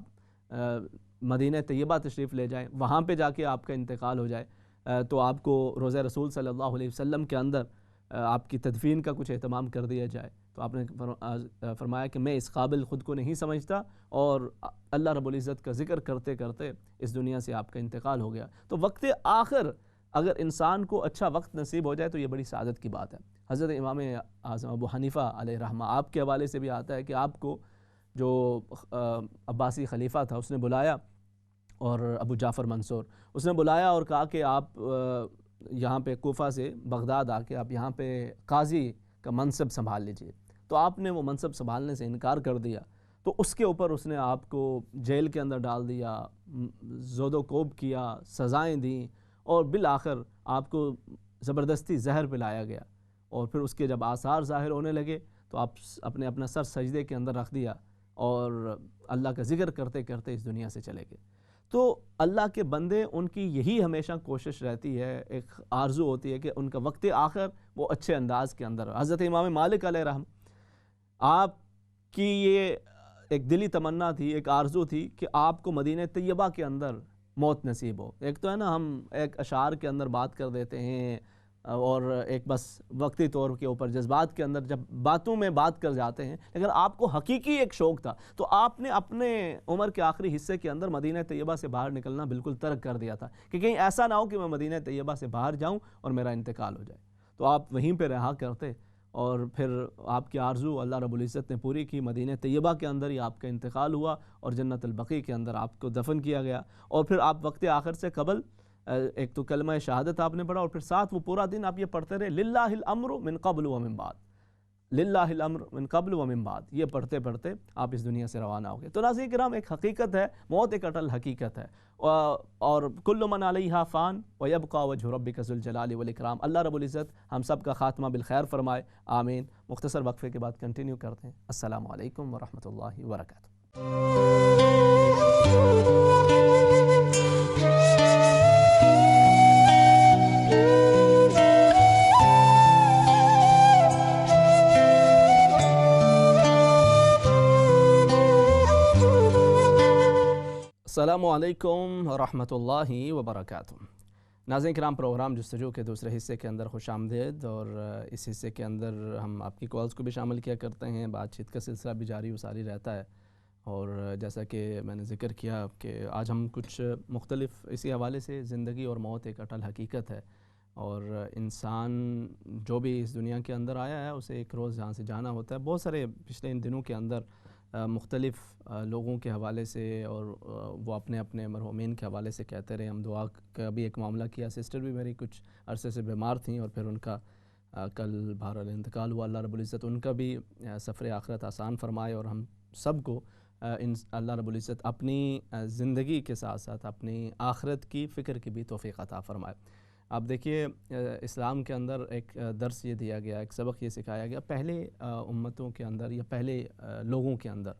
مدینہ طیبہ تشریف لے جائیں، وہاں پہ جا کے آپ کا انتقال ہو جائے، تو آپ کو روضہ رسول صلی اللہ علیہ وسلم کے اندر آپ کی تدفین کا کچھ اہتمام کر دیا جائے۔ تو آپ نے فرمایا کہ میں اس قابل خود کو نہیں سمجھتا، اور اللہ رب العزت کا ذکر کرتے کرتے اس دنیا سے آپ کا انتقال ہو گیا۔ تو وقت آخر اگر انسان کو اچھا وقت نصیب ہو جائے تو یہ بڑی سعادت کی بات ہے۔ حضرت امام اعظم ابو حنیفہ علیہ رحمہ، آپ کے حوالے سے بھی آتا ہے کہ آپ کو جو عباسی خلیفہ تھا اس نے بلایا، اور ابو جعفر منصور، اس نے بلایا اور کہا کہ آپ یہاں پہ کوفہ سے بغداد آ کے آپ یہاں پہ قاضی کا منصب سنبھال لیجئے۔ تو آپ نے وہ منصب سنبھالنے سے انکار کر دیا، تو اس کے اوپر اس نے آپ کو جیل کے اندر ڈال دیا، زود و کوب کیا، سزائیں دیں، اور بالآخر آپ کو زبردستی زہر پلایا گیا، اور پھر اس کے جب آثار ظاہر ہونے لگے تو آپ اپنا سر سجدے کے اندر رکھ دیا اور اللہ کا ذکر کرتے کرتے اس دنیا سے چلے گئے۔ تو اللہ کے بندے، ان کی یہی ہمیشہ کوشش رہتی ہے، ایک آرزو ہوتی ہے کہ ان کا وقت آخر وہ اچھے انداز کے اندر۔ حضرت امام مالک علیہ رحم، آپ کی یہ ایک دلی تمنا تھی، ایک آرزو تھی کہ آپ کو مدینہ طیبہ کے اندر موت نصیب ہو۔ ایک تو ہے نا، ہم ایک اشعار کے اندر بات کر دیتے ہیں، اور ایک بس وقتی طور کے اوپر جذبات کے اندر جب باتوں میں بات کر جاتے ہیں، لیکن آپ کو حقیقی ایک شوق تھا، تو آپ نے اپنے عمر کے آخری حصے کے اندر مدینہ طیبہ سے باہر نکلنا بالکل ترک کر دیا تھا کہ کہیں ایسا نہ ہو کہ میں مدینہ طیبہ سے باہر جاؤں اور میرا انتقال ہو جائے۔ تو آپ وہیں پہ رہا کرتے، اور پھر آپ کی آرزو اللہ رب العزت نے پوری کی، مدینہ طیبہ کے اندر ہی آپ کا انتقال ہوا اور جنت البقیع کے اندر آپ کو دفن کیا گیا۔ اور پھر آپ وقت آخر سے قبل ایک تو کلمہ شہادت آپ نے پڑھا، اور پھر ساتھ وہ پورا دن آپ یہ پڑھتے رہے للہ الامر من قبل و من بعد، للہ الامر من قبل و من بعد، یہ پڑھتے پڑھتے آپ اس دنیا سے روانہ ہو گئے۔ تو ناظرین کرام، ایک حقیقت ہے، موت ایک اٹل حقیقت ہے، اور کل من علیہا فان ویبقى وجہ ربک ذو الجلال والاکرام۔ اللہ رب العزت ہم سب کا خاتمہ بالخیر فرمائے، آمین۔ مختصر وقفے کے بعد کنٹینیو کرتے ہیں۔ السلام علیکم ورحمۃ اللہ وبرکاتہ۔ السلام علیکم ورحمۃ اللہ وبرکاتہ۔ ناظرین کرام، پروگرام جستجو کے دوسرے حصے کے اندر خوش آمدید، اور اس حصے کے اندر ہم آپ کی کالز کو بھی شامل کیا کرتے ہیں، بات چیت کا سلسلہ بھی جاری و ساری رہتا ہے، اور جیسا کہ میں نے ذکر کیا کہ آج ہم کچھ مختلف اسی حوالے سے، زندگی اور موت ایک اٹل حقیقت ہے، اور انسان جو بھی اس دنیا کے اندر آیا ہے اسے ایک روز یہاں سے جانا ہوتا ہے۔ بہت سارے پچھلے ان دنوں کے اندر مختلف لوگوں کے حوالے سے اور وہ اپنے اپنے مرحومین کے حوالے سے کہتے رہے. ہم دعا کا بھی ایک معاملہ کیا. سسٹر بھی میری کچھ عرصے سے بیمار تھیں اور پھر ان کا کل بہرحال انتقال ہوا. اللہ رب العزت ان کا بھی سفر آخرت آسان فرمائے اور ہم سب کو اللہ رب العزت اپنی زندگی کے ساتھ ساتھ اپنی آخرت کی فکر کی بھی توفیق عطا فرمائے. آپ دیکھیے اسلام کے اندر ایک درس یہ دیا گیا, ایک سبق یہ سکھایا گیا پہلے امتوں کے اندر یا پہلے لوگوں کے اندر.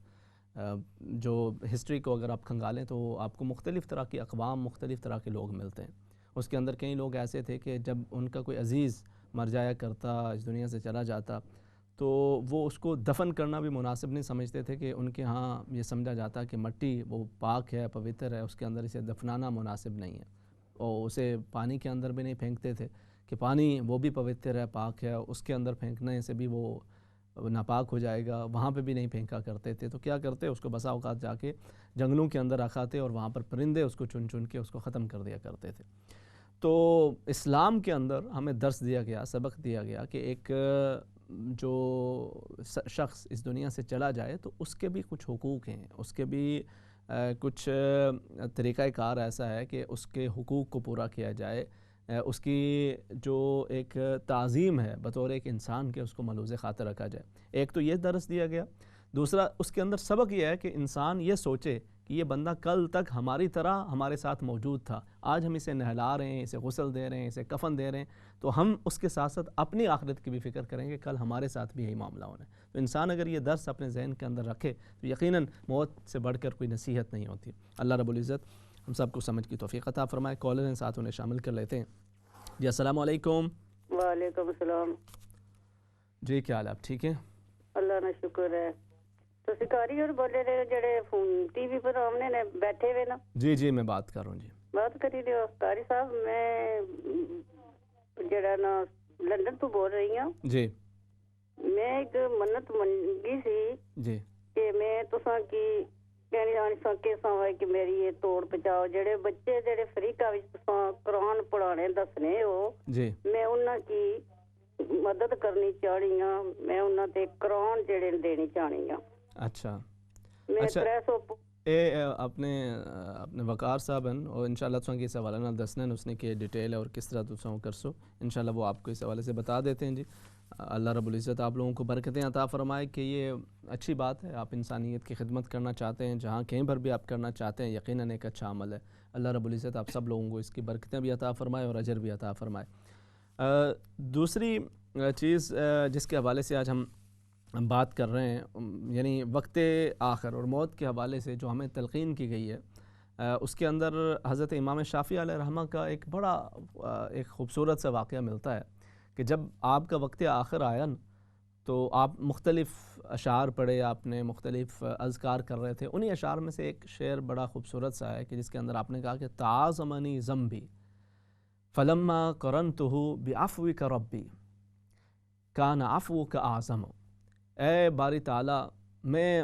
جو ہسٹری کو اگر آپ کھنگالیں تو آپ کو مختلف طرح کی اقوام, مختلف طرح کے لوگ ملتے ہیں. اس کے اندر کئی لوگ ایسے تھے کہ جب ان کا کوئی عزیز مر جایا کرتا, اس دنیا سے چلا جاتا, تو وہ اس کو دفن کرنا بھی مناسب نہیں سمجھتے تھے کہ ان کے ہاں یہ سمجھا جاتا کہ مٹی وہ پاک ہے, پوتر ہے, اس کے اندر اسے دفنانا مناسب نہیں ہے. اور اسے پانی کے اندر بھی نہیں پھینکتے تھے کہ پانی وہ بھی پوتر ہے, پاک ہے, اس کے اندر پھینکنے سے بھی وہ ناپاک ہو جائے گا, وہاں پہ بھی نہیں پھینکا کرتے تھے. تو کیا کرتے, اس کو بسا اوقات جا کے جنگلوں کے اندر رکھاتے اور وہاں پر پرندے اس کو چن چن کے اس کو ختم کر دیا کرتے تھے. تو اسلام کے اندر ہمیں درس دیا گیا, سبق دیا گیا کہ ایک جو شخص اس دنیا سے چلا جائے تو اس کے بھی کچھ حقوق ہیں, اس کے بھی کچھ طریقہ کار ایسا ہے کہ اس کے حقوق کو پورا کیا جائے, اس کی جو ایک تعظیم ہے بطور ایک انسان کے اس کو ملوز خاطر رکھا جائے. ایک تو یہ درس دیا گیا. دوسرا اس کے اندر سبق یہ ہے کہ انسان یہ سوچے کہ یہ بندہ کل تک ہماری طرح ہمارے ساتھ موجود تھا, آج ہم اسے نہلا رہے ہیں, اسے غسل دے رہے ہیں, اسے کفن دے رہے ہیں, تو ہم اس کے ساتھ ساتھ اپنی آخرت کی بھی فکر کریں گے, کل ہمارے ساتھ بھی یہی معاملہ ہونا ہے. تو انسان اگر یہ درس اپنے ذہن کے اندر رکھے تو یقیناً موت سے بڑھ کر کوئی نصیحت نہیں ہوتی. اللہ رب العزت ہم سب کو سمجھ کی توفیق عطا فرمائے. کالر ہیں ساتھ, انہیں شامل کر لیتے ہیں. جی السلام علیکم. وعلیکم السلام. جی کیا حال ہے, آپ ٹھیک ہیں؟ اللہ کا شکر ہے. تسی کاری اور بولے رہے جڑے فون ٹی وی پر آمنے نے بیٹھے ہوئے نا. جی جی میں بات کر رہا ہوں. جی بات کری دیو کاری صاحب. میں جڑا نا لندن تو بول رہی ہوں. جی میں ایک منت منگی سی جی کہ میں تساں کی کہنی جانی سا کے ساں کہ میری یہ توڑ پچاؤ جڑے بچے جڑے افریقہ وچ تساں قرآن پڑھانے دسنے ہو, جی میں انہاں کی مدد کرنی چاہنی ہاں, میں انہاں تے قرآن جڑے دینی چاہنی ہاں. اچھا میں 300 اے اپنے وقار صاحب ہیں اور انشاءاللہ تساں کی اس حوالے نال دسنا اس نے کہ ڈیٹیل ہے اور کس طرح تساں کرسو, انشاءاللہ وہ آپ کو اس حوالے سے بتا دیتے ہیں. جی اللہ رب العزت آپ لوگوں کو برکتیں عطا فرمائے کہ یہ اچھی بات ہے, آپ انسانیت کی خدمت کرنا چاہتے ہیں, جہاں کہیں پر بھی آپ کرنا چاہتے ہیں یقیناً ایک اچھا عمل ہے. اللہ رب العزت آپ سب لوگوں کو اس کی برکتیں بھی عطا فرمائے اور اجر بھی عطا فرمائے. دوسری چیز جس کے حوالے سے آج ہم بات کر رہے ہیں, یعنی وقت آخر اور موت کے حوالے سے جو ہمیں تلقین کی گئی ہے, اس کے اندر حضرت امام شافعی علیہ رحمہ کا ایک بڑا ایک خوبصورت سا واقعہ ملتا ہے کہ جب آپ کا وقت آخر آیا تو آپ مختلف اشعار پڑھے, آپ نے مختلف اذکار کر رہے تھے. انہی اشعار میں سے ایک شعر بڑا خوبصورت سا ہے کہ جس کے اندر آپ نے کہا کہ تعاظمنی ذنبی فلما قرنتہ بعفوک ربی کان عفوک اعظم. اے باری تعالیٰ, میں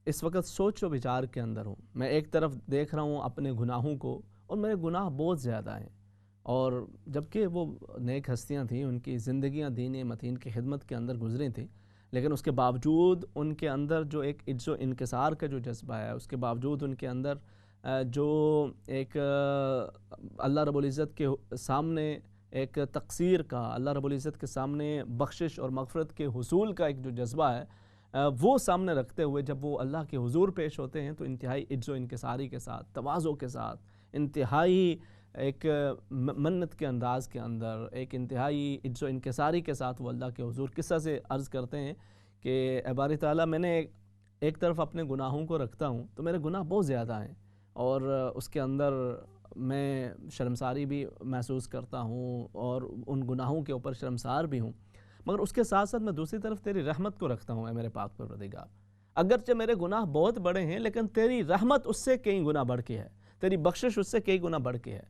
اس وقت سوچ و بچار کے اندر ہوں. میں ایک طرف دیکھ رہا ہوں اپنے گناہوں کو اور میرے گناہ بہت زیادہ ہیں, اور جبکہ وہ نیک ہستیاں تھیں, ان کی زندگیاں دین متین کی خدمت کے اندر گزری تھیں, لیکن اس کے باوجود ان کے اندر جو ایک عجز و انکسار کا جو جذبہ ہے, اس کے باوجود ان کے اندر جو ایک اللہ رب العزت کے سامنے ایک تقصیر کا, اللہ رب العزت کے سامنے بخشش اور مغفرت کے حصول کا ایک جو جذبہ ہے, وہ سامنے رکھتے ہوئے جب وہ اللہ کے حضور پیش ہوتے ہیں تو انتہائی عجز و انکساری کے ساتھ, تواضع کے ساتھ, انتہائی ایک منت کے انداز کے اندر, ایک انتہائی عجز و انکساری کے ساتھ وہ اللہ کے حضور قصہ سے عرض کرتے ہیں کہ اے باری تعالیٰ, میں نے ایک طرف اپنے گناہوں کو رکھتا ہوں تو میرے گناہ بہت زیادہ ہیں, اور اس کے اندر میں شرمساری بھی محسوس کرتا ہوں اور ان گناہوں کے اوپر شرمسار بھی ہوں, مگر اس کے ساتھ ساتھ میں دوسری طرف تیری رحمت کو رکھتا ہوں. اے میرے پاک پروردگار, اگرچہ میرے گناہ بہت بڑے ہیں لیکن تیری رحمت اس سے کئی گنا بڑھ کے ہے, تیری بخشش اس سے کئی گنا بڑھ کے ہے,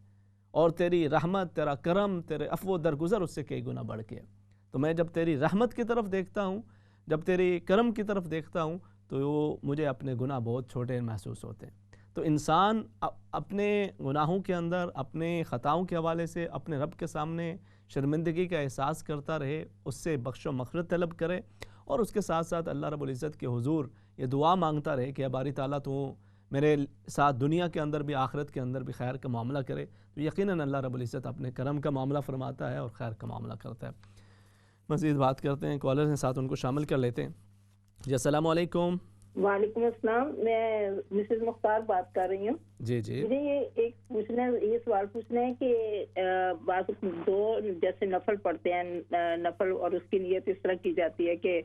اور تیری رحمت, تیرا کرم, تیرے عفو و درگزر اس سے کئی گنا بڑھ کے ہے. تو میں جب تیری رحمت کی طرف دیکھتا ہوں, جب تیری کرم کی طرف دیکھتا ہوں, تو مجھے اپنے گناہ بہت چھوٹے محسوس ہوتے ہیں. تو انسان اپنے گناہوں کے اندر, اپنے خطاؤں کے حوالے سے اپنے رب کے سامنے شرمندگی کا احساس کرتا رہے, اس سے بخش و مغفرت طلب کرے, اور اس کے ساتھ ساتھ اللہ رب العزت کے حضور یہ دعا مانگتا رہے کہ باری تعالیٰ تو میرے ساتھ دنیا کے اندر بھی آخرت کے اندر بھی خیر کا معاملہ کرے، تو یقیناً اللہ رب العزت اپنے کرم کا معاملہ فرماتا ہے اور خیر کا معاملہ کرتا ہے۔ مزید بات کرتے ہیں، کالر ہیں ساتھ، ان کو شامل کر لیتے ہیں۔ جی السلام علیکم۔ وعلیکم السلام، میں مسز مختار بات کر رہی ہوں۔ جی جی، مجھے یہ سوال پوچھنا ہے کہ بعض دو جیسے نفل پڑھتے ہیں، نفل اور اس کی نیت اس طرح کی جاتی ہے کہ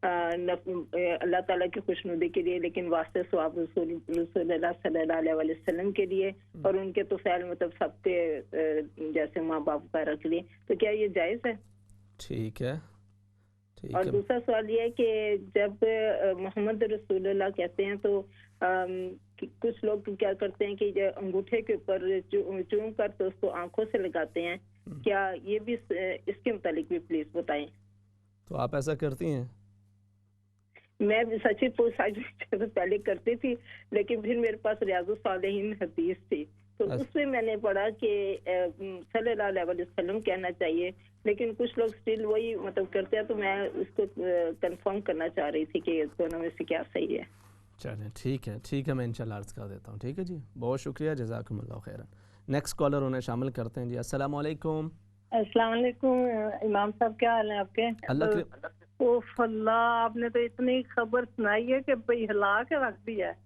اللہ تعالیٰ کی خوشنودی کے لیے، لیکن واسطے ثواب رسول اللہ صلی اللہ علیہ وسلم کے لیے، اور ان کے تو فعل مطلب سب کے جیسے ماں باپ وغیرہ کے لیے، تو کیا یہ جائز ہے؟ ٹھیک ہے۔ اور دوسرا سوال یہ ہے کہ جب محمد رسول اللہ کہتے ہیں تو کچھ لوگ کیا کرتے ہیں کہ انگوٹھے کے اوپر چوم کر تو اس کو آنکھوں سے لگاتے ہیں، کیا یہ بھی اس کے متعلق بھی پلیز بتائیں۔ تو آپ ایسا کرتی ہیں؟ میں سچی پہلے کرتی تھی، لیکن پھر میرے پاس ریاض الصالحین حدیث تھی، تو اس میں نے پڑھا کہ صلی اللہ علیہ وسلم کہنا چاہیے، لیکن کچھ لوگ اسٹل وہی مطلب کرتے ہیں، تو میں اس کو کنفرم کرنا چاہ رہی تھی کہ دونوں میں سے کیا صحیح ہے۔ چلیں ٹھیک ہے، میں انشاءاللہ عرض کر دیتا ہوں۔ ٹھیک ہے جی، بہت شکریہ، جزاکم اللہ خیرا۔ نیکسٹ کالر انہیں شامل کرتے ہیں۔ جی السلام علیکم۔ السلام علیکم امام صاحب، کیا حال ہے آپ کے؟ اوف اللہ، آپ نے تو اتنی خبر سنائی ہے کہ بھئی ہلا کے رکھ دیا ہے۔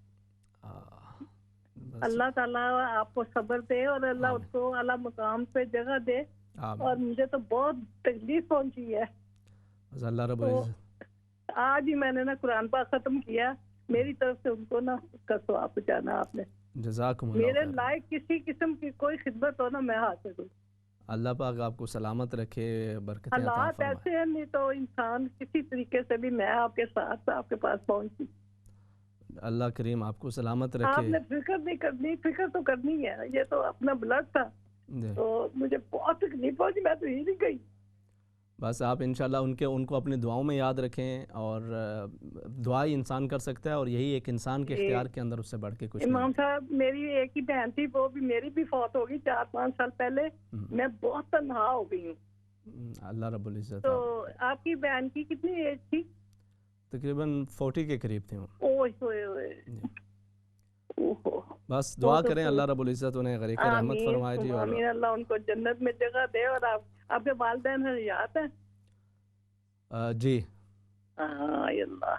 اللہ تعالیٰ آپ کو صبر دے اور اللہ اس کو اعلیٰ مقام پہ جگہ دے، اور مجھے تو بہت تکلیف پہنچی ہے۔ اللہ رب العزت، آج ہی میں نے نا قرآن پاک ختم کیا، میری طرف سے ان کو نا اس کا ثواب پہنچانا آپ نے۔ جزاکم اللہ میرے خیر۔ لائق کسی قسم کی کوئی خدمت ہو نا میں حاصل ہوں۔ اللہ پاک آپ کو سلامت رکھے، برکتیں عطا حالات فرمائے۔ ایسے ہیں، نہیں تو انسان کسی طریقے سے بھی میں آپ کے ساتھ آپ کے پاس پہنچی۔ اللہ کریم آپ کو سلامت رکھے۔ آپ نے فکر نہیں کرنی، فکر تو کرنی ہے، یہ تو اپنا بلڈ تھا، تو مجھے بہت تکلیف پہنچی، میں تو ہی نہیں گئی۔ بس آپ انشاءاللہ ان کو اپنی دعاؤں میں یاد رکھیں، اور دعا ہی انسان کر سکتا ہے، اور یہی ایک انسان کے اختیار کے اندر اس سے بڑھ کے کچھ نہیں۔ امام صاحب میری ایک ہی بہن تھی، وہ بھی میری بھی فوت ہوگی 4-5 سال پہلے، میں بہت تنہا ہو گئی ہوں۔ اللہ رب العزت۔ تو آپ کی بہن کی کتنی ایج تھی؟ تقریباً 40 کے قریب تھے وہ۔ اوئے ہوئے ہوئے، بس دعا کریں اللہ رب العزت انہیں غریق رحمت فرمائے جی۔ آمین، اللہ ان کو جنت میں جگہ دے۔ اور آپ کے والدین حیات ہیں؟ جی اللہ،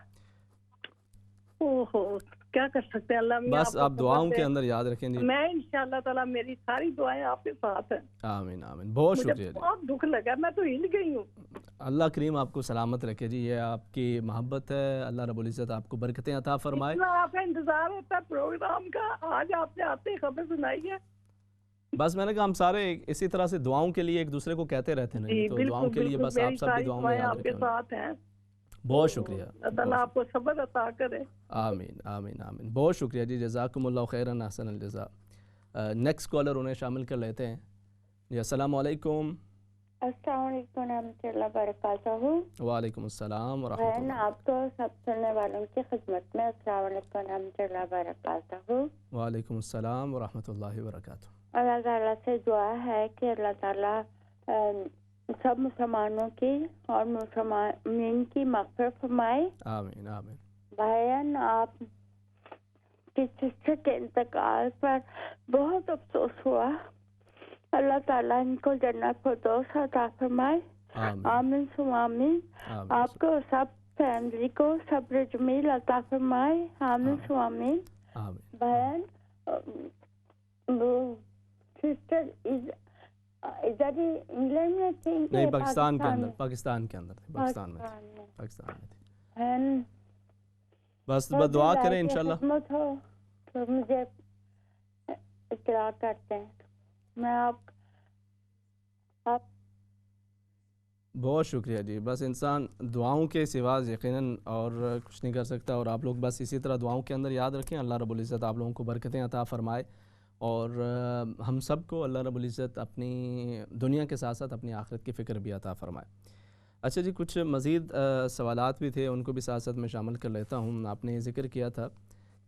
اوہو کیا کر سکتے ہیں، اللہ میاں بس آپ دعاؤں کے اندر یاد رکھیں جی۔ میں انشاءاللہ تعالیٰ میری ساری دعائیں آپ کے ساتھ ہیں۔ آمین آمین، بہت شکریہ جی۔ بہت دکھ لگا، میں تو ہل گئی ہوں۔ اللہ کریم آپ کو سلامت رکھے جی، یہ آپ کی محبت ہے، اللہ رب العزت آپ کو برکتیں عطا فرمائے۔ اتنا آپ کا انتظار ہوتا ہے پروگرام کا، آج آپ نے آتے خبر سنائی ہے۔ بس میں نے کہا ہم سارے اسی طرح سے دعاؤں کے لیے ایک دوسرے کو کہتے رہتے ہیں، تو دعاؤں کے لیے بس آپ سب بھی دعاؤں میں یاد آپ کے ساتھ ہیں۔ بہت شکریہ، اللہ آپ کو صبر عطا کرے۔ آمین آمین آمین، بہت شکریہ جی، جزاکم اللہ خیرا احسن الجزاء۔ نیکسٹ کالر انہیں شامل کر لیتے ہیں۔ جی السلام علیکم۔ السلام علیکم ورحمۃ اللہ وبرکاتہ۔ وعلیکم السلام ورحمۃ اللہ۔ آپ کو سب سننے والوں کی خدمت میں السلام علیکم ورحمۃ اللہ وبرکاتہ۔ وعلیکم السلام ورحمۃ اللہ وبرکاتہ۔ اللہ تعالیٰ سے دعا ہے کہ اللہ تعالیٰ سب مسلمانوں کی اور مسلمین کی مغفرت فرمائے۔ آمین آمین۔ بھائیان، آپ کی سسٹر کے انتقال پر بہت افسوس ہوا، اللہ تعالیٰ ان کو جنت فردوس عطا فرمائے۔ آمین ثم آمین۔ آپ کو سب فیملی کو صبر جمیل عطا فرمائے۔ آمین ثم آمین۔ بہن، سسٹر ادھر ہی انگلینڈ میں تھی؟ نہیں، پاکستان کے اندر، پاکستان کے اندر تھی، پاکستان میں تھی۔ بہن بس دعا کریں انشاءاللہ۔ خدمت ہو تو مجھے اطلاع کرتے ہیں، میں آپ بہت شکریہ جی۔ بس انسان دعاؤں کے سوا یقیناً اور کچھ نہیں کر سکتا، اور آپ لوگ بس اسی طرح دعاؤں کے اندر یاد رکھیں، اللہ رب العزت آپ لوگوں کو برکتیں عطا فرمائے، اور ہم سب کو اللہ رب العزت اپنی دنیا کے ساتھ ساتھ اپنی آخرت کی فکر بھی عطا فرمائے۔ اچھا جی، کچھ مزید سوالات بھی تھے، ان کو بھی ساتھ ساتھ میں شامل کر لیتا ہوں۔ آپ نے یہ ذکر کیا تھا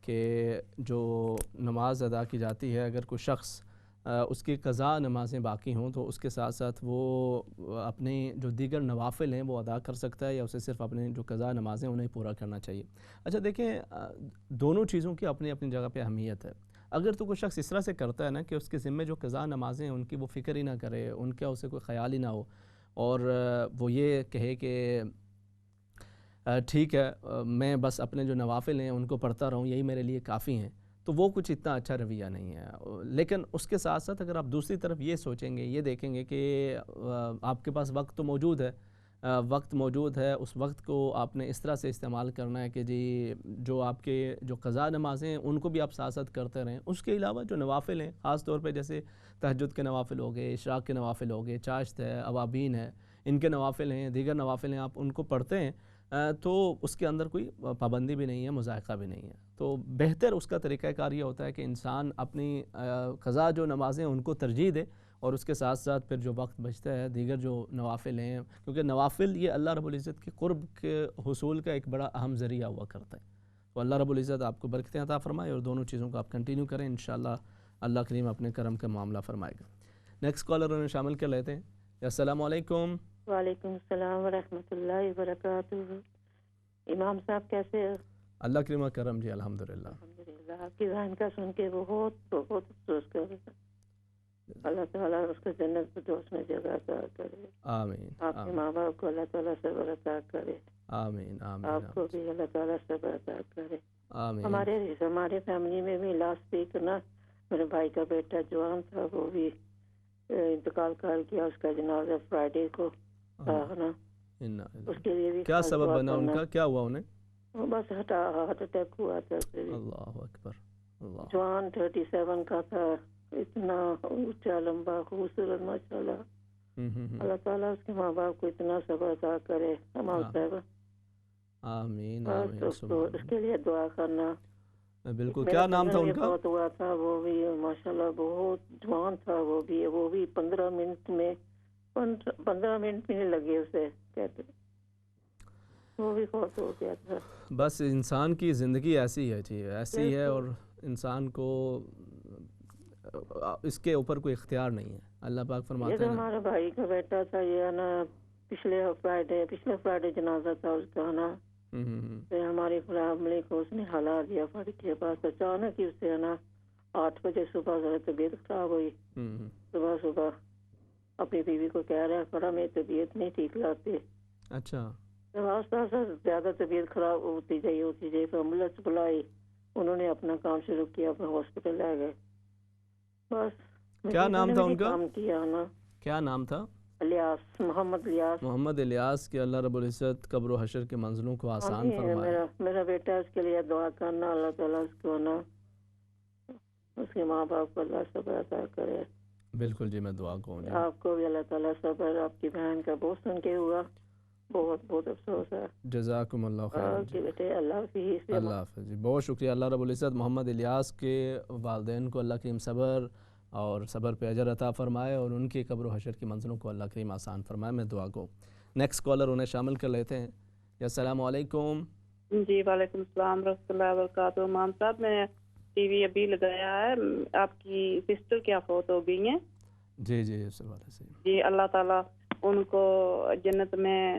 کہ جو نماز ادا کی جاتی ہے، اگر کوئی شخص اس کی قضا نمازیں باقی ہوں تو اس کے ساتھ ساتھ وہ اپنے جو دیگر نوافل ہیں وہ ادا کر سکتا ہے، یا اسے صرف اپنے جو قضا نمازیں انہیں پورا کرنا چاہیے؟ اچھا دیکھیں، دونوں چیزوں کی اپنی اپنی جگہ پہ اہمیت ہے۔ اگر تو کوئی شخص اس طرح سے کرتا ہے نا کہ اس کے ذمے جو قضا نمازیں ہیں ان کی وہ فکر ہی نہ کرے، ان کا اسے کوئی خیال ہی نہ ہو، اور وہ یہ کہے کہ ٹھیک ہے میں بس اپنے جو نوافل ہیں ان کو پڑھتا رہوں، یہی میرے لیے کافی ہیں، تو وہ کچھ اتنا اچھا رویہ نہیں ہے۔ لیکن اس کے ساتھ ساتھ اگر آپ دوسری طرف یہ سوچیں گے، یہ دیکھیں گے کہ آپ کے پاس وقت تو موجود ہے، اس وقت کو آپ نے اس طرح سے استعمال کرنا ہے کہ جی جو آپ کے جو قضا نمازیں ہیں ان کو بھی آپ ساتھ ساتھ کرتے رہیں، اس کے علاوہ جو نوافل ہیں خاص طور پہ جیسے تہجد کے نوافل ہو گئے، اشراق کے نوافل ہو گئے، چاشت ہے، اوابین ہے، ان کے نوافل ہیں، دیگر نوافل ہیں، آپ ان کو پڑھتے ہیں تو اس کے اندر کوئی پابندی بھی نہیں ہے، مضائقہ بھی نہیں ہے۔ تو بہتر اس کا طریقہ کار یہ ہوتا ہے کہ انسان اپنی قضا جو نمازیں ان کو ترجیح دے، اور اس کے ساتھ ساتھ پھر جو وقت بچتا ہے دیگر جو نوافل ہیں، کیونکہ نوافل یہ اللہ رب العزت کے قرب کے حصول کا ایک بڑا اہم ذریعہ ہوا کرتا ہے۔ تو اللہ رب العزت آپ کو برکتیں عطا فرمائے، اور دونوں چیزوں کو آپ کنٹینیو کریں، انشاءاللہ اللہ کریم اپنے کرم کا معاملہ فرمائے گا۔ نیکسٹ کالر انہیں شامل کر لیتے ہیں۔ السلام علیکم۔ وعلیکم السلام ورحمۃ اللہ وبرکاتہ۔ امام صاحب کیسے ہیں؟ اللہ کریم کرم، جی الحمدللہ۔ الحمدللہ، آپ کی ذہن کا سن کے بہت بہت افسوس کر رہا ہے۔ اللہ تعالیٰ اس کو جنت فردوس میں جگہ عطا کرے۔ آمین۔ آپ کے ماں باپ کو اللہ تعالیٰ صبر عطا کرے۔ آمین آمین۔ آپ کو بھی اللہ تعالیٰ صبر عطا کرے۔ آمین۔ ہمارے فیملی میں بھی لاسٹ ویک نا میرے بھائی کا بیٹا جوان تھا، وہ بھی انتقال کر گیا، اس کا جنازہ فرائیڈے کو تھا نا۔ اس کے لیے بھی کیا سبب بنا ان کا؟ کیا ہوا انہیں؟ بس ہارٹ اٹیک ہوا تھا۔ اللہ اکبر۔ اللہ۔ جوان 37 کا تھا، اتنا اونچا لمبا خوبصورت ماشاءاللہ۔ اللہ تعالیٰ اس کے ماں باپ کو اتنا صبر عطا کرے۔ امام صاحب آمین آمین۔ اس کے لیے دعا کرنا۔ بالکل۔ کیا نام تھا ان کا؟ بہت ہوا تھا، وہ بھی ماشاءاللہ بہت جوان تھا، وہ بھی 15 منٹ میں 15 منٹ بھی نہیں لگے اسے، کہتے وہ بھی فوت ہو گیا تھا۔ بس انسان کی زندگی ایسی ہے جی، ایسی ہے، اور انسان کو اس کے اوپر کوئی اختیار نہیں ہے۔ اللہ پاک فرماتے ہیں یہ ہمارا بھائی کا بیٹا تھا، یہ نا پچھلے فرائیڈے جنازہ تھا اس کا نا۔ ہماری فیملی کو اس نے ہلا دیا فرد کے پاس، اچانک ہی اسے نا 8 بجے صبح ذرا طبیعت خراب ہوئی۔ صبح اپنی بیوی کو کہہ رہا پڑا میری طبیعت نہیں ٹھیک لاتے۔ اچھا۔ آہستہ زیادہ طبیعت خراب ہوتی جائی پھر ایمبولینس بلائی، انہوں نے اپنا کام شروع کیا، اپنا ہاسپٹل لے گئے۔ بس کیا نام تھا ان کا؟ کام کیا نا۔ کیا نام تھا؟ الیاس، محمد الیاس۔ محمد الیاس کے اللہ رب العزت قبر و حشر کے منزلوں کو آسان فرمائے۔ میرا بیٹا اس کے لیے دعا کرنا، اللہ تعالیٰ اس کو نا اس کے ماں باپ کو اللہ صبر عطا کرے۔ بالکل جی، میں دعا کروں۔ آپ کو بھی اللہ تعالیٰ صبر، آپ کی بہن کا بہت سن کے ہوا، بہت بہت افسوس ہے۔ جزاکم اللہ خیر۔ بیٹے اللہ حافظ۔ اللہ حافظ جی، بہت شکریہ۔ اللہ رب العزت محمد الیاس کے والدین کو اللہ کریم صبر اور صبر پہ اجر عطا فرمائے، اور ان کی قبر و حشر کی منزلوں کو اللہ کریم آسان فرمائے، میں دعا کو۔ نیکسٹ کالر انہیں شامل کر لیتے ہیں۔ السلام علیکم۔ جی وعلیکم السلام ورحمۃ اللہ وبرکاتہ۔ امام صاحب میں ٹی وی ابھی لگایا ہے، آپ کی سسٹر کیا فوت ہو گئی ہیں؟ جی جی سے جی، اللہ تعالیٰ ان کو جنت میں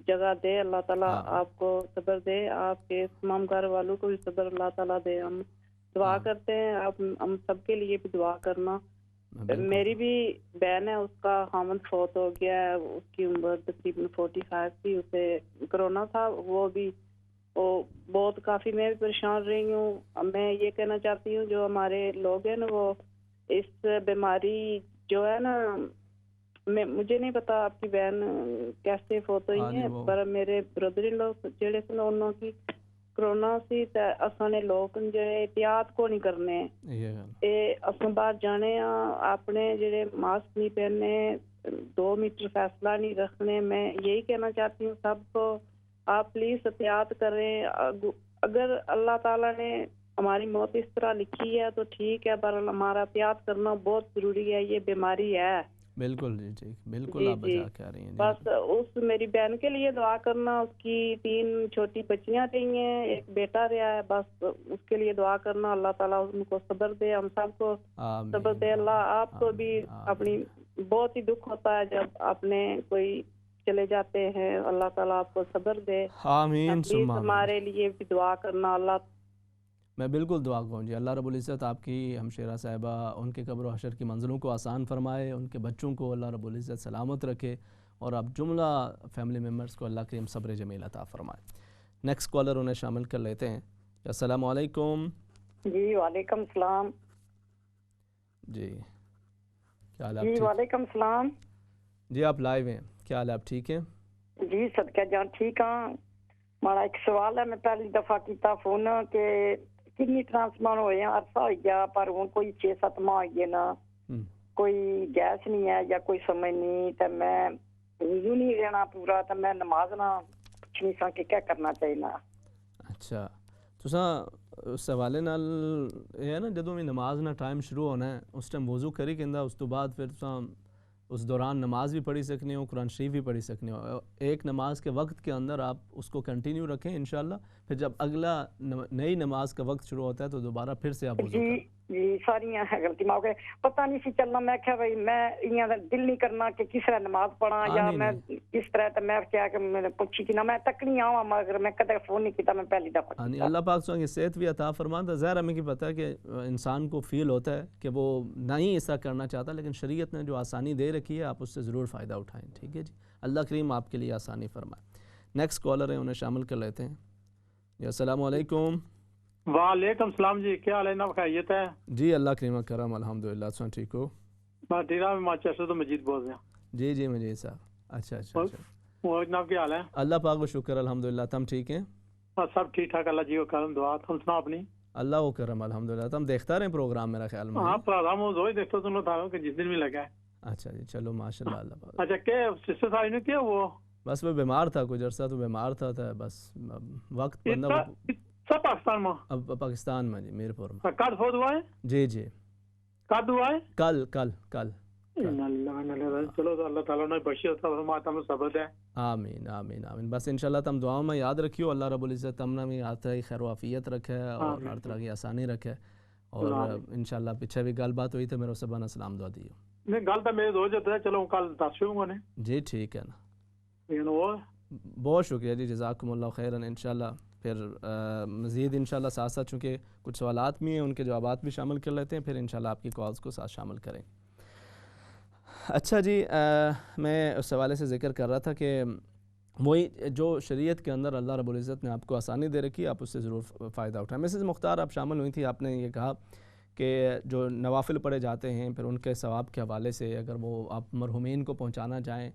جگہ دے، اللہ تعالیٰ آپ کو صبر دے، آپ کے تمام گھر والوں کو بھی صبر اللہ تعالیٰ دے۔ ہم دعا کرتے ہیں، آپ ہم سب کے لیے بھی دعا کرنا۔ میری بھی بہن ہے، اس کا خامد فوت ہو گیا ہے، اس کی عمر تقریباً 45 تھی، اسے کرونا تھا، وہ بہت کافی میں بھی پریشان رہی ہوں۔ میں یہ کہنا چاہتی ہوں جو ہمارے لوگ ہیں نا، وہ اس بیماری جو ہے نا، مجھے نہیں پتا آپ کی بہن کیسے فوت ہوئی ہیں، پر میرے بردر لوگ جڑے سن انہوں کی کرونا سی تے اساں نے لوگ جو احتیاط کو نہیں کرنے، اساں باہر جانے اپنے جڑے ماسک نہیں پہننے، 2 میٹر فاصلہ نہیں رکھنے۔ میں یہی کہنا چاہتی ہوں سب کو، آپ پلیز احتیاط کریں۔ اگر اللہ تعالیٰ نے ہماری موت اس طرح لکھی ہے تو ٹھیک ہے، پر ہمارا احتیاط کرنا بہت ضروری ہے، یہ بیماری ہے۔ بالکل جی جی بالکل آپ بتا کہہ رہی ہیں جی. بس اس میری بہن کے لیے دعا کرنا، اس کی 3 چھوٹی بچیاں رہی ہیں، ایک بیٹا رہا ہے، بس اس کے لیے دعا کرنا، اللہ تعالیٰ ان کو صبر دے، ہم سب کو صبر دے. اللہ آپ کو بھی اپنی بہت ہی دکھ ہوتا ہے جب اپنے کوئی چلے جاتے ہیں، اللہ تعالیٰ آپ کو صبر دے. آمین پلیز ہمارے لیے بھی دعا کرنا. اللہ میں بالکل دعا کروں جی. اللہ رب العزت آپ کی ہمشیرہ صاحبہ ان کے قبر و حشر کی منزلوں کو آسان فرمائے، ان کے بچوں کو اللہ رب العزت سلامت رکھے، اور آپ جملہ فیملی ممبرز کو اللہ کریم صبر جمیل عطا فرمائے. نیکسٹ کالر انہیں شامل کر لیتے ہیں. السلام علیکم. جی وعلیکم السلام. جی کیا حال ہے؟ جی وعلیکم السلام. جی آپ لائیو ہیں، کیا حال ہے؟ آپ ٹھیک ہیں؟ جی صدقہ جان ٹھیک ہاں. ہمارا ایک سوال ہے، میں پہلی دفعہ کیتا فون کہ کنی ٹرانسفر ہوئے ہیں، عرصہ ہو گیا پر ہوں کوئی 6-7 ماہ ہوئے نا، کوئی گیس نہیں ہے یا کوئی سمجھ نہیں، تو میں وضو نہیں رہنا پورا، تو میں نماز نہ پوچھنی سا کہ کیا کرنا چاہیے نا. اچھا تساں اس حوالے نال یہ ہے نا، جدوں بھی نماز نا ٹائم شروع ہونا ہے اس ٹائم وضو کری کہندا، اس تو بعد پھر تساں اس دوران نماز بھی پڑھی سکنے ہو، قرآن شریف بھی پڑھی سکنے ہو. ایک نماز کے وقت کے اندر آپ اس کو کنٹینیو رکھیں انشاءاللہ، پھر جب اگلا نئی نماز کا وقت شروع ہوتا ہے تو دوبارہ پھر سے آپ وضو کریں. جی ساری غلطی ماں کے پتہ نہیں سی چلنا. میں کہا بھائی میں یہاں دل نہیں کرنا کہ کس طرح نماز پڑھا یا میں کس طرح، تو میں کیا کہ میں نے پوچھی کہ نہ میں تکنی آواں، مگر میں کدے فون نہیں کیتا، میں پہلی دفعہ. ہاں اللہ پاک سو کی صحت بھی عطا فرماتا. ظاہر ہمیں کی پتہ ہے کہ انسان کو فیل ہوتا ہے کہ وہ نہیں ایسا کرنا چاہتا، لیکن شریعت نے جو آسانی دے رکھی ہے آپ اس سے ضرور فائدہ اٹھائیں. ٹھیک ہے جی، اللہ کریم آپ کے لیے آسانی فرمائے. نیکسٹ کالر ہے، انہیں شامل کر لیتے ہیں. جی السلام علیکم. وعلیکم السلام جی، کیا حال ہے؟ نا خیریت ہے جی اللہ کریم کرم الحمدللہ. تم ٹھیک ہو؟ میں ٹھیک ہوں. مانچسٹر تو مجید بول رہا ہوں. جی جی مجید صاحب. اچھا اچھا اچھا. وہ جناب کیا حال ہے؟ اللہ پاک کو شکر الحمدللہ. تم ٹھیک ہیں؟ سب ٹھیک ٹھاک، اللہ جی کو کرم دعا. تم سناؤ اپنی؟ اللہ کو کرم الحمدللہ. تم دیکھتا رہے پروگرام میرا خیال میں. ہاں پروگرام روز دیکھتا تم تھا کہ جس دن بھی لگا ہے. اچھا جی چلو ماشاءاللہ. اللہ پاک. اچھا کیا سسٹر صاحب نے کیا وہ بس وہ بیمار تھا کچھ عرصہ، تو بیمار تھا بس وقت بندہ سب پاکستان میں؟ اب پاکستان میں جی، میرپور میں. کل فوت ہوا ہے؟ جی جی کب ہوا ہے؟ کل کل کل. چلو اللہ تعالیٰ نے بخشش فرماتا ہمیں صبر دے. آمین آمین آمین. بس انشاءاللہ تم دعاؤں میں یاد رکھیو. اللہ رب العزت تم نے بھی ہر طرح کی خیر و عافیت رکھے اور ہر طرح کی آسانی رکھے. اور انشاءاللہ پیچھے بھی گل بات ہوئی تو میرے سے بنا سلام دعا دیو. نہیں گل تو میرے روز ہوتا ہے. چلو کل دس شروع ہونے. جی ٹھیک ہے نا. بہت شکریہ جی، جزاکم اللہ خیرا. انشاءاللہ پھر مزید انشاءاللہ ساتھ ساتھ چونکہ کچھ سوالات بھی ہیں ان کے جوابات بھی شامل کر لیتے ہیں، پھر انشاءاللہ آپ کی کالز کو ساتھ شامل کریں. اچھا جی میں اس حوالے سے ذکر کر رہا تھا کہ وہی جو شریعت کے اندر اللہ رب العزت نے آپ کو آسانی دے رکھی، آپ اس سے ضرور فائدہ اٹھائیں. مسز مختار آپ شامل ہوئی تھی، آپ نے یہ کہا کہ جو نوافل پڑھے جاتے ہیں پھر ان کے ثواب کے حوالے سے اگر وہ آپ مرحومین کو پہنچانا چاہیں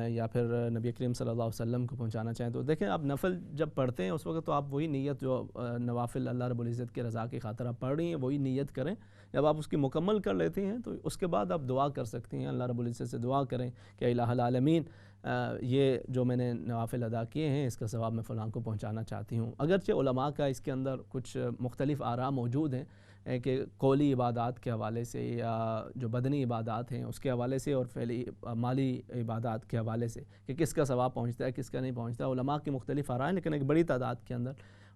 یا پھر نبی کریم صلی اللہ علیہ وسلم کو پہنچانا چاہیں، تو دیکھیں آپ نفل جب پڑھتے ہیں اس وقت تو آپ وہی نیت جو نوافل اللہ رب العزت کے رضا کی خاطر آپ پڑھ رہی ہیں وہی نیت کریں. جب آپ اس کی مکمل کر لیتے ہیں تو اس کے بعد آپ دعا کر سکتے ہیں، اللہ رب العزت سے دعا کریں کہ الہ العالمین یہ جو میں نے نوافل ادا کیے ہیں اس کا ثواب میں فلاں کو پہنچانا چاہتی ہوں. اگرچہ علماء کا اس کے اندر کچھ مختلف آراء موجود ہیں کہ قولی عبادات کے حوالے سے یا جو بدنی عبادات ہیں اس کے حوالے سے اور فعلی مالی عبادات کے حوالے سے کہ کس کا ثواب پہنچتا ہے کس کا نہیں پہنچتا. علماء کی مختلف آراء ہیں، لیکن ایک بڑی تعداد کے اندر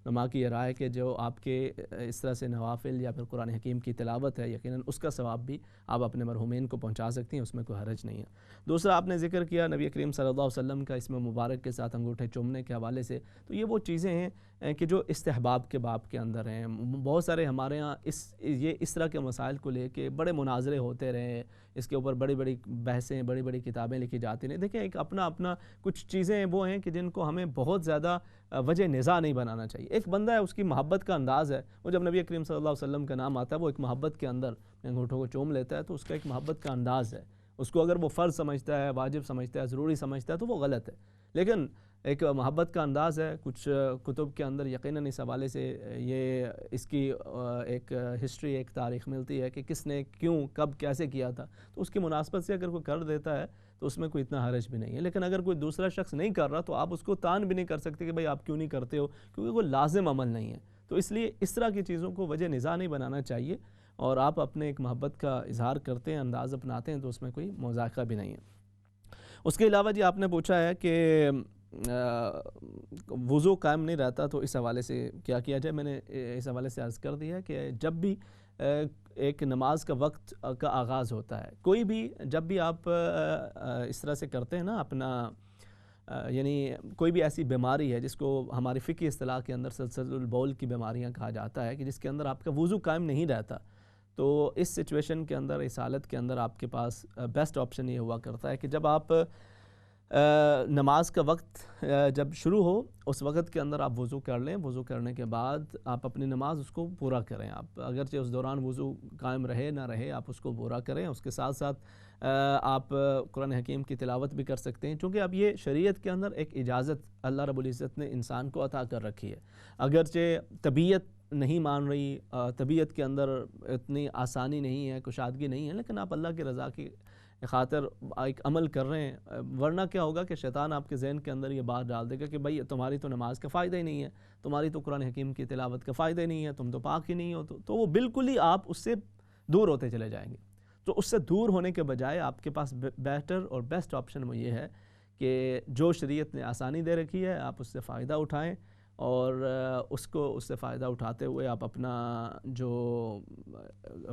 علماء کی یہ رائے کہ جو آپ کے اس طرح سے نوافل یا پھر قرآن حکیم کی تلاوت ہے یقیناً اس کا ثواب بھی آپ اپنے مرحومین کو پہنچا سکتی ہیں، اس میں کوئی حرج نہیں ہے. دوسرا آپ نے ذکر کیا نبی کریم صلی اللہ علیہ وسلم کا اسم مبارک کے ساتھ انگوٹھے چومنے کے حوالے سے، تو یہ وہ چیزیں ہیں کہ جو استحباب کے باب کے اندر ہیں. بہت سارے ہمارے ہاں اس طرح کے مسائل کو لے کے بڑے مناظرے ہوتے رہے ہیں، اس کے اوپر بڑی بڑی بحثیں بڑی بڑی کتابیں لکھی جاتی ہیں. دیکھیں ایک اپنا کچھ چیزیں وہ ہیں کہ جن کو ہمیں بہت زیادہ وجہ نزاع نہیں بنانا چاہیے. ایک بندہ ہے اس کی محبت کا انداز ہے، وہ جب نبی کریم صلی اللہ علیہ وسلم کا نام آتا ہے وہ ایک محبت کے اندر انگوٹھوں کو چوم لیتا ہے، تو اس کا ایک محبت کا انداز ہے. اس کو اگر وہ فرض سمجھتا ہے، واجب سمجھتا ہے، ضروری سمجھتا ہے تو وہ غلط ہے. لیکن ایک محبت کا انداز ہے. کچھ کتب کے اندر یقیناً اس حوالے سے یہ اس کی ایک ہسٹری ایک تاریخ ملتی ہے کہ کس نے کیوں کب کیسے کیا تھا، تو اس کی مناسبت سے اگر کوئی کر دیتا ہے تو اس میں کوئی اتنا حرج بھی نہیں ہے. لیکن اگر کوئی دوسرا شخص نہیں کر رہا تو آپ اس کو تان بھی نہیں کر سکتے کہ بھائی آپ کیوں نہیں کرتے ہو، کیونکہ کوئی لازم عمل نہیں ہے. تو اس لیے اس طرح کی چیزوں کو وجہ نزاع نہیں بنانا چاہیے. اور آپ اپنے ایک محبت کا اظہار کرتے ہیں، انداز اپناتے ہیں، تو اس میں کوئی مذاکرہ بھی نہیں ہے۔ اس کے علاوہ جی آپ نے پوچھا ہے کہ وضو قائم نہیں رہتا تو اس حوالے سے کیا کیا جائے۔ میں نے اس حوالے سے عرض کر دیا کہ جب بھی ایک نماز کا وقت کا آغاز ہوتا ہے، کوئی بھی جب بھی آپ اس طرح سے کرتے ہیں نا اپنا، یعنی کوئی بھی ایسی بیماری ہے جس کو ہماری فقہی اصطلاح کے اندر سلسلۃ البول کی بیماریاں کہا جاتا ہے، کہ جس کے اندر آپ کا وضو قائم نہیں رہتا، تو اس سچویشن کے اندر، اس حالت کے اندر آپ کے پاس بیسٹ آپشن یہ ہوا کرتا ہے کہ جب آپ نماز کا وقت جب شروع ہو اس وقت کے اندر آپ وضو کر لیں، وضو کرنے کے بعد آپ اپنی نماز اس کو پورا کریں۔ آپ اگرچہ اس دوران وضو قائم رہے نہ رہے، آپ اس کو پورا کریں۔ اس کے ساتھ ساتھ آپ قرآن حکیم کی تلاوت بھی کر سکتے ہیں، چونکہ اب یہ شریعت کے اندر ایک اجازت اللہ رب العزت نے انسان کو عطا کر رکھی ہے۔ اگرچہ طبیعت نہیں مان رہی، طبیعت کے اندر اتنی آسانی نہیں ہے، کشادگی نہیں ہے، لیکن آپ اللہ کی رضا کی خاطر ایک عمل کر رہے ہیں، ورنہ کیا ہوگا کہ شیطان آپ کے ذہن کے اندر یہ بات ڈال دے گا کہ بھائی تمہاری تو نماز کا فائدہ ہی نہیں ہے، تمہاری تو قرآن حکیم کی تلاوت کا فائدہ ہی نہیں ہے، تم تو پاک ہی نہیں ہو، تو وہ بالکل ہی آپ اس سے دور ہوتے چلے جائیں گے۔ تو اس سے دور ہونے کے بجائے آپ کے پاس بیٹر اور بیسٹ آپشن وہ یہ ہے کہ جو شریعت نے آسانی دے رکھی ہے آپ اس سے فائدہ اٹھائیں، اور اس سے فائدہ اٹھاتے ہوئے آپ اپنا جو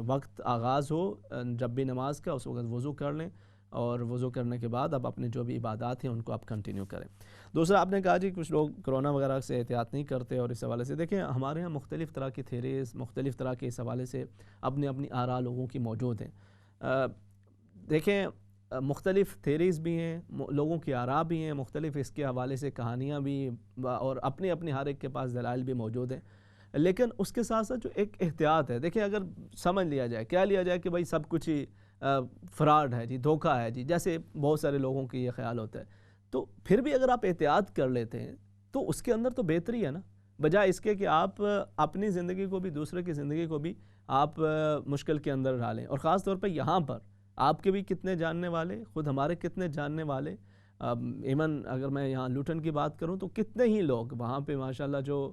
وقت آغاز ہو جب بھی نماز کا، اس وقت وضو کر لیں، اور وضو کرنے کے بعد آپ اپنے جو بھی عبادات ہیں ان کو آپ کنٹینیو کریں۔ دوسرا آپ نے کہا جی کچھ لوگ کرونا وغیرہ سے احتیاط نہیں کرتے، اور اس حوالے سے دیکھیں ہمارے ہاں مختلف طرح کی تھیریز، مختلف طرح کے اس حوالے سے اپنی آراء لوگوں کی موجود ہیں۔ دیکھیں مختلف تھیریز بھی ہیں، لوگوں کی آراء بھی ہیں مختلف، اس کے حوالے سے کہانیاں بھی، اور اپنی ہر ایک کے پاس دلائل بھی موجود ہیں، لیکن اس کے ساتھ ساتھ جو ایک احتیاط ہے، دیکھیں اگر سمجھ لیا جائے، کیا لیا جائے کہ بھائی سب کچھ ہی فراڈ ہے جی، دھوکہ ہے جی، جیسے بہت سارے لوگوں کی یہ خیال ہوتا ہے، تو پھر بھی اگر آپ احتیاط کر لیتے ہیں تو اس کے اندر تو بہتری ہے نا، بجائے اس کے کہ آپ اپنی زندگی کو بھی، دوسرے کی زندگی کو بھی آپ مشکل کے اندر ڈالیں۔ اور خاص طور پہ یہاں پر آپ کے بھی کتنے جاننے والے، خود ہمارے کتنے جاننے والے، ایون اگر میں یہاں لوٹن کی بات کروں تو کتنے ہی لوگ وہاں پہ ماشاءاللہ جو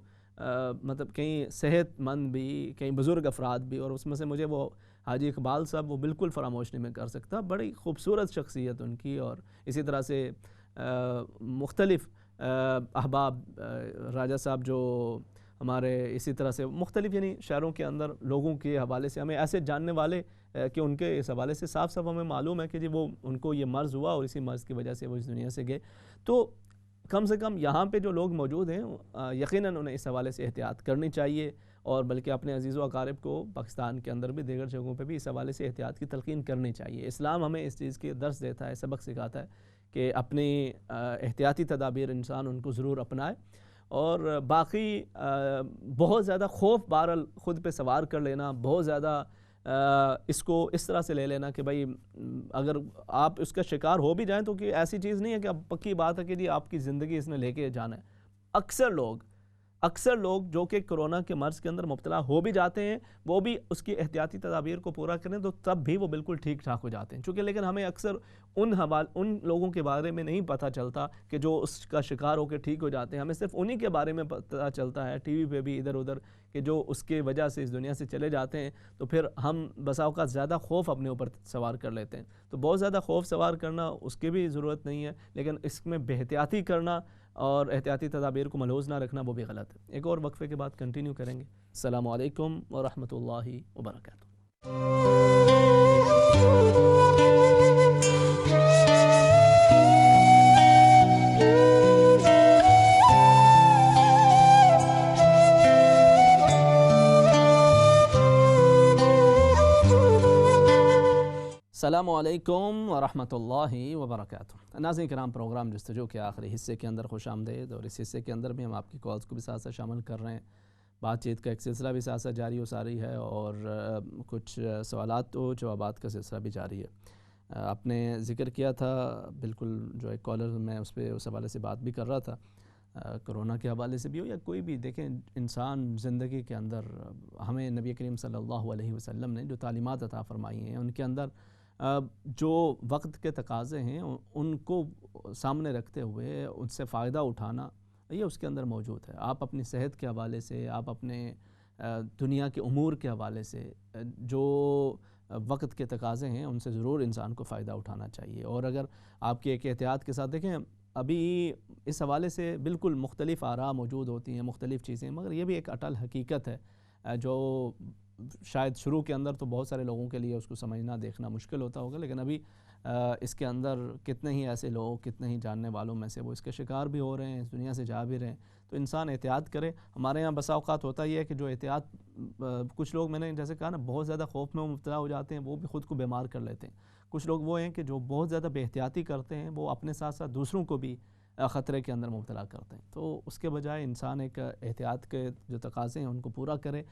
مطلب کئی صحت مند بھی، کئی بزرگ افراد بھی، اور اس میں سے مجھے وہ حاجی اقبال صاحب وہ بالکل فراموش نہیں میں کر سکتا، بڑی خوبصورت شخصیت ان کی، اور اسی طرح سے مختلف احباب راجہ صاحب جو ہمارے اسی طرح سے مختلف یعنی شہروں کے اندر لوگوں کے حوالے سے ہمیں ایسے جاننے والے کہ ان کے اس حوالے سے صاف صاف ہمیں معلوم ہے کہ جی وہ ان کو یہ مرض ہوا اور اسی مرض کی وجہ سے وہ اس دنیا سے گئے۔ تو کم سے کم یہاں پہ جو لوگ موجود ہیں یقیناً انہیں اس حوالے سے احتیاط کرنی چاہیے، اور بلکہ اپنے عزیز و اقارب کو پاکستان کے اندر بھی دیگر جگہوں پہ بھی اس حوالے سے احتیاط کی تلقین کرنی چاہیے۔ اسلام ہمیں اس چیز کی درس دیتا ہے، سبق سکھاتا ہے کہ اپنی احتیاطی تدابیر انسان ان کو ضرور اپنائے، اور باقی بہت زیادہ خوف بہرحال خود پہ سوار کر لینا، بہت زیادہ اس کو اس طرح سے لے لینا کہ بھائی اگر آپ اس کا شکار ہو بھی جائیں تو کہ ایسی چیز نہیں ہے کہ اب پکی بات ہے کہ جی آپ کی زندگی اس نے لے کے جانا ہے۔ اکثر لوگ جو کہ کرونا کے مرض کے اندر مبتلا ہو بھی جاتے ہیں، وہ بھی اس کی احتیاطی تدابیر کو پورا کریں تو تب بھی وہ بالکل ٹھیک ٹھاک ہو جاتے ہیں، چونکہ لیکن ہمیں اکثر ان لوگوں کے بارے میں نہیں پتہ چلتا کہ جو اس کا شکار ہو کے ٹھیک ہو جاتے ہیں، ہمیں صرف انہی کے بارے میں پتہ چلتا ہے ٹی وی پہ بھی ادھر ادھر کہ جو اس کے وجہ سے اس دنیا سے چلے جاتے ہیں، تو پھر ہم بسا اوقات زیادہ خوف اپنے اوپر سوار کر لیتے ہیں۔ تو بہت زیادہ خوف سوار کرنا اس کی بھی ضرورت نہیں ہے، لیکن اس میں بے احتیاطی کرنا اور احتیاطی تدابیر کو ملحوظ نہ رکھنا وہ بھی غلط ہے۔ ایک اور وقفے کے بعد کنٹینیو کریں گے۔ السلام علیکم ورحمۃ اللہ وبرکاتہ۔ السلام علیکم ورحمۃ اللہ وبرکاتہ۔ ناظرین کرام، پروگرام جستجو کے آخری حصے کے اندر خوش آمدید، اور اس حصے کے اندر بھی ہم آپ کی کالز کو بھی ساتھ ساتھ شامل کر رہے ہیں۔ بات چیت کا ایک سلسلہ بھی ساتھ ساتھ جاری و ساری ہے، اور کچھ سوالات و جوابات کا سلسلہ بھی جاری ہے۔ آپ نے ذکر کیا تھا بالکل جو ایک کالر میں اس حوالے سے بات بھی کر رہا تھا، کرونا کے حوالے سے بھی ہو یا کوئی بھی، دیکھیں انسان زندگی کے اندر ہمیں نبی کریم صلی اللہ علیہ وسلم نے جو تعلیمات عطا فرمائی ہیں ان کے اندر جو وقت کے تقاضے ہیں ان کو سامنے رکھتے ہوئے ان سے فائدہ اٹھانا یہ اس کے اندر موجود ہے۔ آپ اپنی صحت کے حوالے سے، آپ اپنے دنیا کے امور کے حوالے سے جو وقت کے تقاضے ہیں ان سے ضرور انسان کو فائدہ اٹھانا چاہیے. اور اگر آپ کی ایک احتیاط کے ساتھ دیکھیں ابھی اس حوالے سے بالکل مختلف آراء موجود ہوتی ہیں, مختلف چیزیں, مگر یہ بھی ایک اٹل حقیقت ہے جو شاید شروع کے اندر تو بہت سارے لوگوں کے لیے اس کو سمجھنا دیکھنا مشکل ہوتا ہوگا, لیکن ابھی اس کے اندر کتنے ہی ایسے لوگ, کتنے ہی جاننے والوں میں سے وہ اس کے شکار بھی ہو رہے ہیں, اس دنیا سے جا بھی رہے ہیں. تو انسان احتیاط کرے. ہمارے یہاں بسا اوقات ہوتا یہ ہے کہ جو احتیاط کچھ لوگ, میں نے جیسے کہا نا, بہت زیادہ خوف میں مبتلا ہو جاتے ہیں, وہ بھی خود کو بیمار کر لیتے ہیں. کچھ لوگ وہ ہیں کہ جو بہت زیادہ بے احتیاطی کرتے ہیں, وہ اپنے ساتھ ساتھ دوسروں کو بھی خطرے کے اندر مبتلا کرتے ہیں. تو اس کے بجائے انسان ایک احتیاط کے جو تقاضے ہیں ان کو پورا کرے.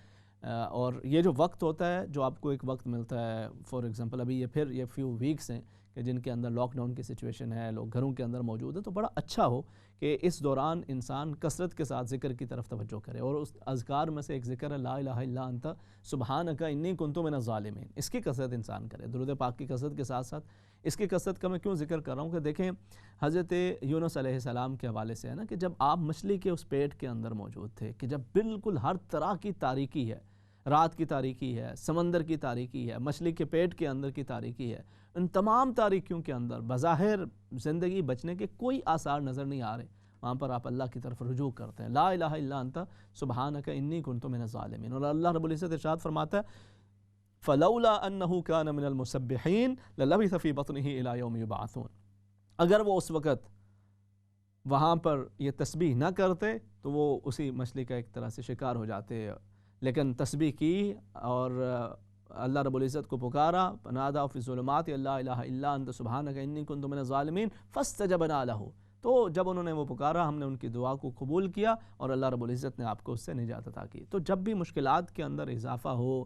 اور یہ جو وقت ہوتا ہے, جو آپ کو ایک وقت ملتا ہے, فار ایگزامپل ابھی یہ فیو ویکس ہیں کہ جن کے اندر لاک ڈاؤن کی سچویشن ہے, لوگ گھروں کے اندر موجود ہیں, تو بڑا اچھا ہو کہ اس دوران انسان کثرت کے ساتھ ذکر کی طرف توجہ کرے. اور اس اذکار میں سے ایک ذکر ہے لا الہ الا انت سبحانک انی کنت من الظالمین, اس کی کثرت انسان کرے. درود پاک کی کثرت کے ساتھ ساتھ اس کی کثرت کا میں کیوں ذکر کر رہا ہوں کہ دیکھیں حضرت یونس علیہ السلام کے حوالے سے ہے نا کہ جب آپ مچھلی کے اس پیٹ کے اندر موجود تھے, کہ جب بالکل ہر طرح کی تاریکی ہے, رات کی تاریکی ہے, سمندر کی تاریکی ہے, مچھلی کے پیٹ کے اندر کی تاریکی ہے, ان تمام تاریکیوں کے اندر بظاہر زندگی بچنے کے کوئی آثار نظر نہیں آ رہے, وہاں پر آپ اللہ کی طرف رجوع کرتے ہیں, لا الہ الا انت سبحانک انی کنت من الظالمین. اور اللہ رب العزت ارشاد فرماتا ہے فلولا انہ کان من المسبحین للبث فی بطنہ الی یوم یبعثون. اگر وہ اس وقت وہاں پر یہ تسبیح نہ کرتے تو وہ اسی مچھلی کا ایک طرح سے شکار ہو جاتے, لیکن تسبیح کی اور اللہ رب العزت کو پکارا, نادا فی الظلمات لا الہ الا انت سبحانک انی کنت من الظالمین فاستجبنا لہ. تو جب انہوں نے وہ پکارا, ہم نے ان کی دعا کو قبول کیا اور اللہ رب العزت نے آپ کو اس سے نجات عطا کی. تو جب بھی مشکلات کے اندر اضافہ ہو,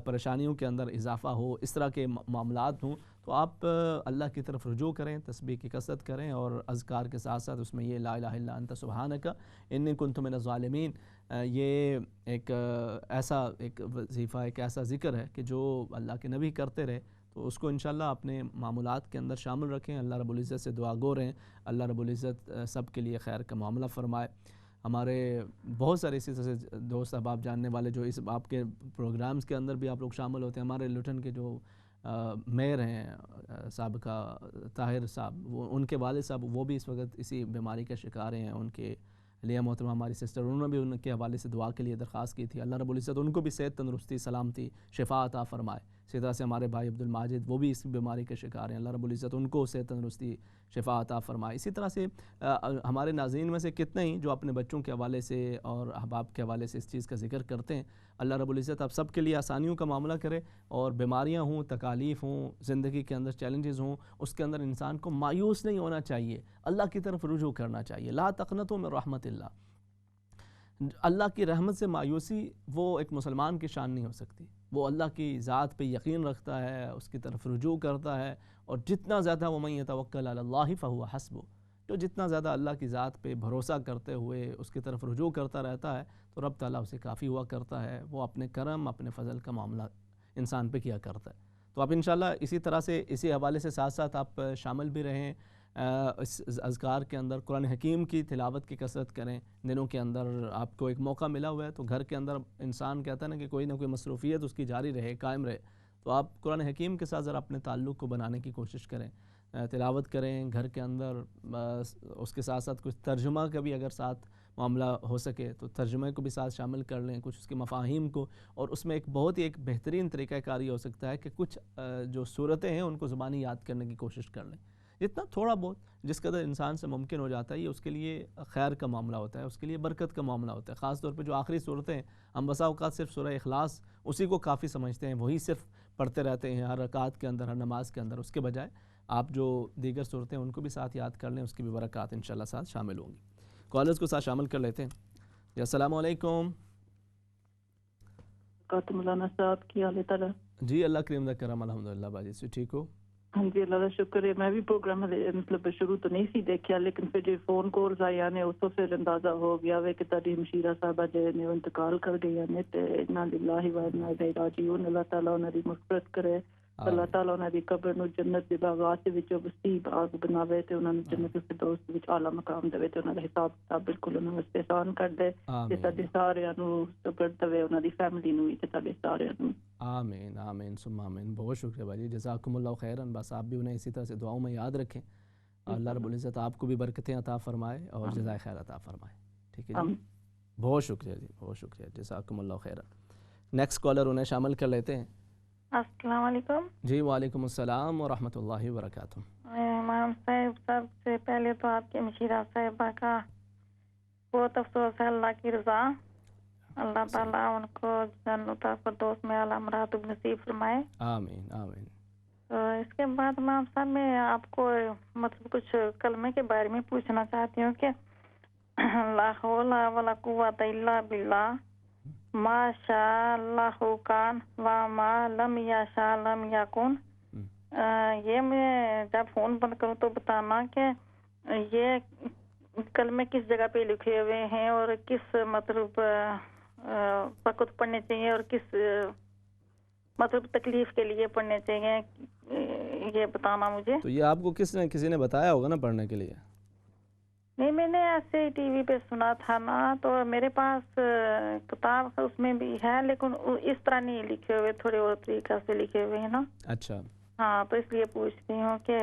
پریشانیوں کے اندر اضافہ ہو, اس طرح کے معاملات ہوں, تو آپ اللہ کی طرف رجوع کریں, تسبیح کی کثرت کریں, اور اذکار کے ساتھ ساتھ اس میں یہ لا الہ الا انت سبحانک انی کنت من الظالمین, یہ ایک ایسا ایک وظیفہ, ایک ایسا ذکر ہے کہ جو اللہ کے نبی کرتے رہے, تو اس کو انشاءاللہ اپنے معمولات کے اندر شامل رکھیں. اللہ رب العزت سے دعا گو رہیں, اللہ رب العزت سب کے لیے خیر کا معاملہ فرمائے. ہمارے بہت سارے اسی طرح سے دوست احباب جاننے والے جو اس آپ کے پروگرامز کے اندر بھی آپ لوگ شامل ہوتے ہیں, ہمارے لٹن کے جو میئر ہیں سابقہ طاہر صاحب, وہ ان کے والد صاحب وہ بھی اس وقت اسی بیماری کا شکار ہیں. ان کے لیہ محترمہ ہماری سسٹر, انہوں نے بھی ان کے حوالے سے دعا کے لیے درخواست کی تھی. اللہ رب العزت ان کو بھی صحت, تندرستی, سلامتی, شفا عطا فرمائے. اسی طرح سے ہمارے بھائی عبد الماجد وہ بھی اس بیماری کے شکار ہیں, اللہ رب العزت ان کو صحت, تندرستی, شفا عطا فرمائے. اسی طرح سے ہمارے ناظرین میں سے کتنے ہی جو اپنے بچوں کے حوالے سے اور احباب کے حوالے سے اس چیز کا ذکر کرتے ہیں, اللہ رب العزت آپ سب کے لیے آسانیوں کا معاملہ کرے. اور بیماریاں ہوں, تکالیف ہوں, زندگی کے اندر چیلنجز ہوں, اس کے اندر انسان کو مایوس نہیں ہونا چاہیے, اللہ کی طرف رجوع کرنا چاہیے. لا تقنطوا من رحمت اللہ, اللہ کی رحمت سے مایوسی وہ ایک مسلمان کی شان نہیں ہو سکتی. وہ اللہ کی ذات پہ یقین رکھتا ہے, اس کی طرف رجوع کرتا ہے, اور جتنا زیادہ وَمَن يَتَوَكَّلْ عَلَى اللَّهِ فَهُوَ حَسْبُهُ, جو جتنا زیادہ اللہ کی ذات پہ بھروسہ کرتے ہوئے اس کی طرف رجوع کرتا رہتا ہے, تو رب تعالیٰ اسے کافی ہوا کرتا ہے. وہ اپنے کرم, اپنے فضل کا معاملہ انسان پہ کیا کرتا ہے. تو آپ انشاءاللہ اسی طرح سے اسی حوالے سے ساتھ ساتھ آپ شامل بھی رہیں اس اذکار کے اندر. قرآن حکیم کی تلاوت کی کثرت کریں. دنوں کے اندر آپ کو ایک موقع ملا ہوا ہے, تو گھر کے اندر انسان کہتا ہے نا کہ کوئی نہ کوئی مصروفیت اس کی جاری رہے, قائم رہے, تو آپ قرآن حکیم کے ساتھ ذرا اپنے تعلق کو بنانے کی کوشش کریں, تلاوت کریں گھر کے اندر. اس کے ساتھ ساتھ کچھ ترجمہ کا بھی اگر ساتھ معاملہ ہو سکے تو ترجمے کو بھی ساتھ شامل کر لیں, کچھ اس کے مفاہیم کو. اور اس میں ایک بہت ہی ایک بہترین طریقہ کار یہ ہو سکتا ہے کہ کچھ جو صورتیں ہیں ان کو زبانی یاد کرنے کی کوشش کر لیں. جتنا تھوڑا بہت جس قدر انسان سے ممکن ہو جاتا ہے, یہ اس کے لیے خیر کا معاملہ ہوتا ہے, اس کے لیے برکت کا معاملہ ہوتا ہے. خاص طور پہ جو آخری صورتیں ہیں, ہم بسا اوقات صرف سورہ اخلاص اسی کو کافی سمجھتے ہیں, وہی صرف پڑھتے رہتے ہیں ہر رکعت کے اندر, ہر نماز کے اندر. اس کے بجائے آپ جو دیگر صورتیں ان کو بھی ساتھ یاد کر لیں, اس کی بھی برکات انشاءاللہ ساتھ شامل ہوں گی. کالرز کو ساتھ شامل کر لیتے ہیں. جی السلام علیکم. مولانا صاحب کی حال ہے؟ جی اللہ کریم دا کرم, الحمدللہ باجی سے ٹھیک ہو؟ ہاں جی اللہ کا شکر ہے. میں بھی پروگرام مطلب شروع تو نہیں سی دیکھا, لیکن پھر جو فون کالز آئی نے اس تو پھر اندازہ ہو گیا وے کہ تاری مشیرہ صاحبہ جو نے انتقال کر گئی نے, تے انا للہ و انا الیہ راجعون. اللہ تعالیٰ انہاں دی مغفرت کرے, اللہ تعالیٰ انہاں دی قبر نو جنت دے باغات وچ وسیع باغ بناوے تے انہاں نوں جنت الفردوس وچ اعلی مقام دے تے انہاں دا حساب کتاب بالکل انہاں واسطے آسان کر دے تے ساڈے سارے نوں صبر دے انہاں دی فیملی نوں تے ساڈے سارے نوں آمین آمین ثم آمین. بہت شکریہ بھائی، جزاکم اللہ خیراً. بس آپ بھی انہیں اسی طرح سے دعاؤں میں یاد رکھیں. اللہ رب العزت آپ کو بھی برکتیں عطا فرمائے اور جزائے خیر عطا فرمائے. ٹھیک ہے جی، بہت شکریہ جی، بہت شکریہ، جزاکم اللہ خیراً. نیکسٹ کالر انہیں شامل کر لیتے ہیں. السلام علیکم. جی وعلیکم السلام ورحمۃ اللہ وبرکاتہ. امام صاحب، سب سے پہلے تو آپ کے مشیرہ صاحبہ کا بہت افسوس ہے. اللہ کی رضا، اللہ تعالیٰ ان کو جنت الفردوس میں اعلیٰ مراتب نصیب فرمائے. آمین آمین. تو اس کے بعد امام صاحب میں آپ کو مطلب کچھ کلمے کے بارے میں پوچھنا چاہتی ہوں کہ لا حول ولا قوت الا باللہ، ما شاء اللہ کان وما لم یشاء لم یکن. یہ میں جب فون بند کروں تو بتانا کہ یہ کلمے کس جگہ پہ لکھے ہوئے ہیں اور کس مطلب وقت پڑھنے چاہیے اور کس مطلب تکلیف کے لیے پڑھنے چاہیے، یہ بتانا مجھے. تو یہ آپ کو کسی نے بتایا ہوگا نا پڑھنے کے لیے؟ نہیں، میں نے ایسے ٹی وی پہ سنا تھا نا، تو میرے پاس کتاب اس میں بھی ہے لیکن اس طرح نہیں لکھے ہوئے، تھوڑے اور طریقہ سے لکھے ہوئے ہیں نا. اچھا ہاں، تو اس لیے پوچھتی ہوں کہ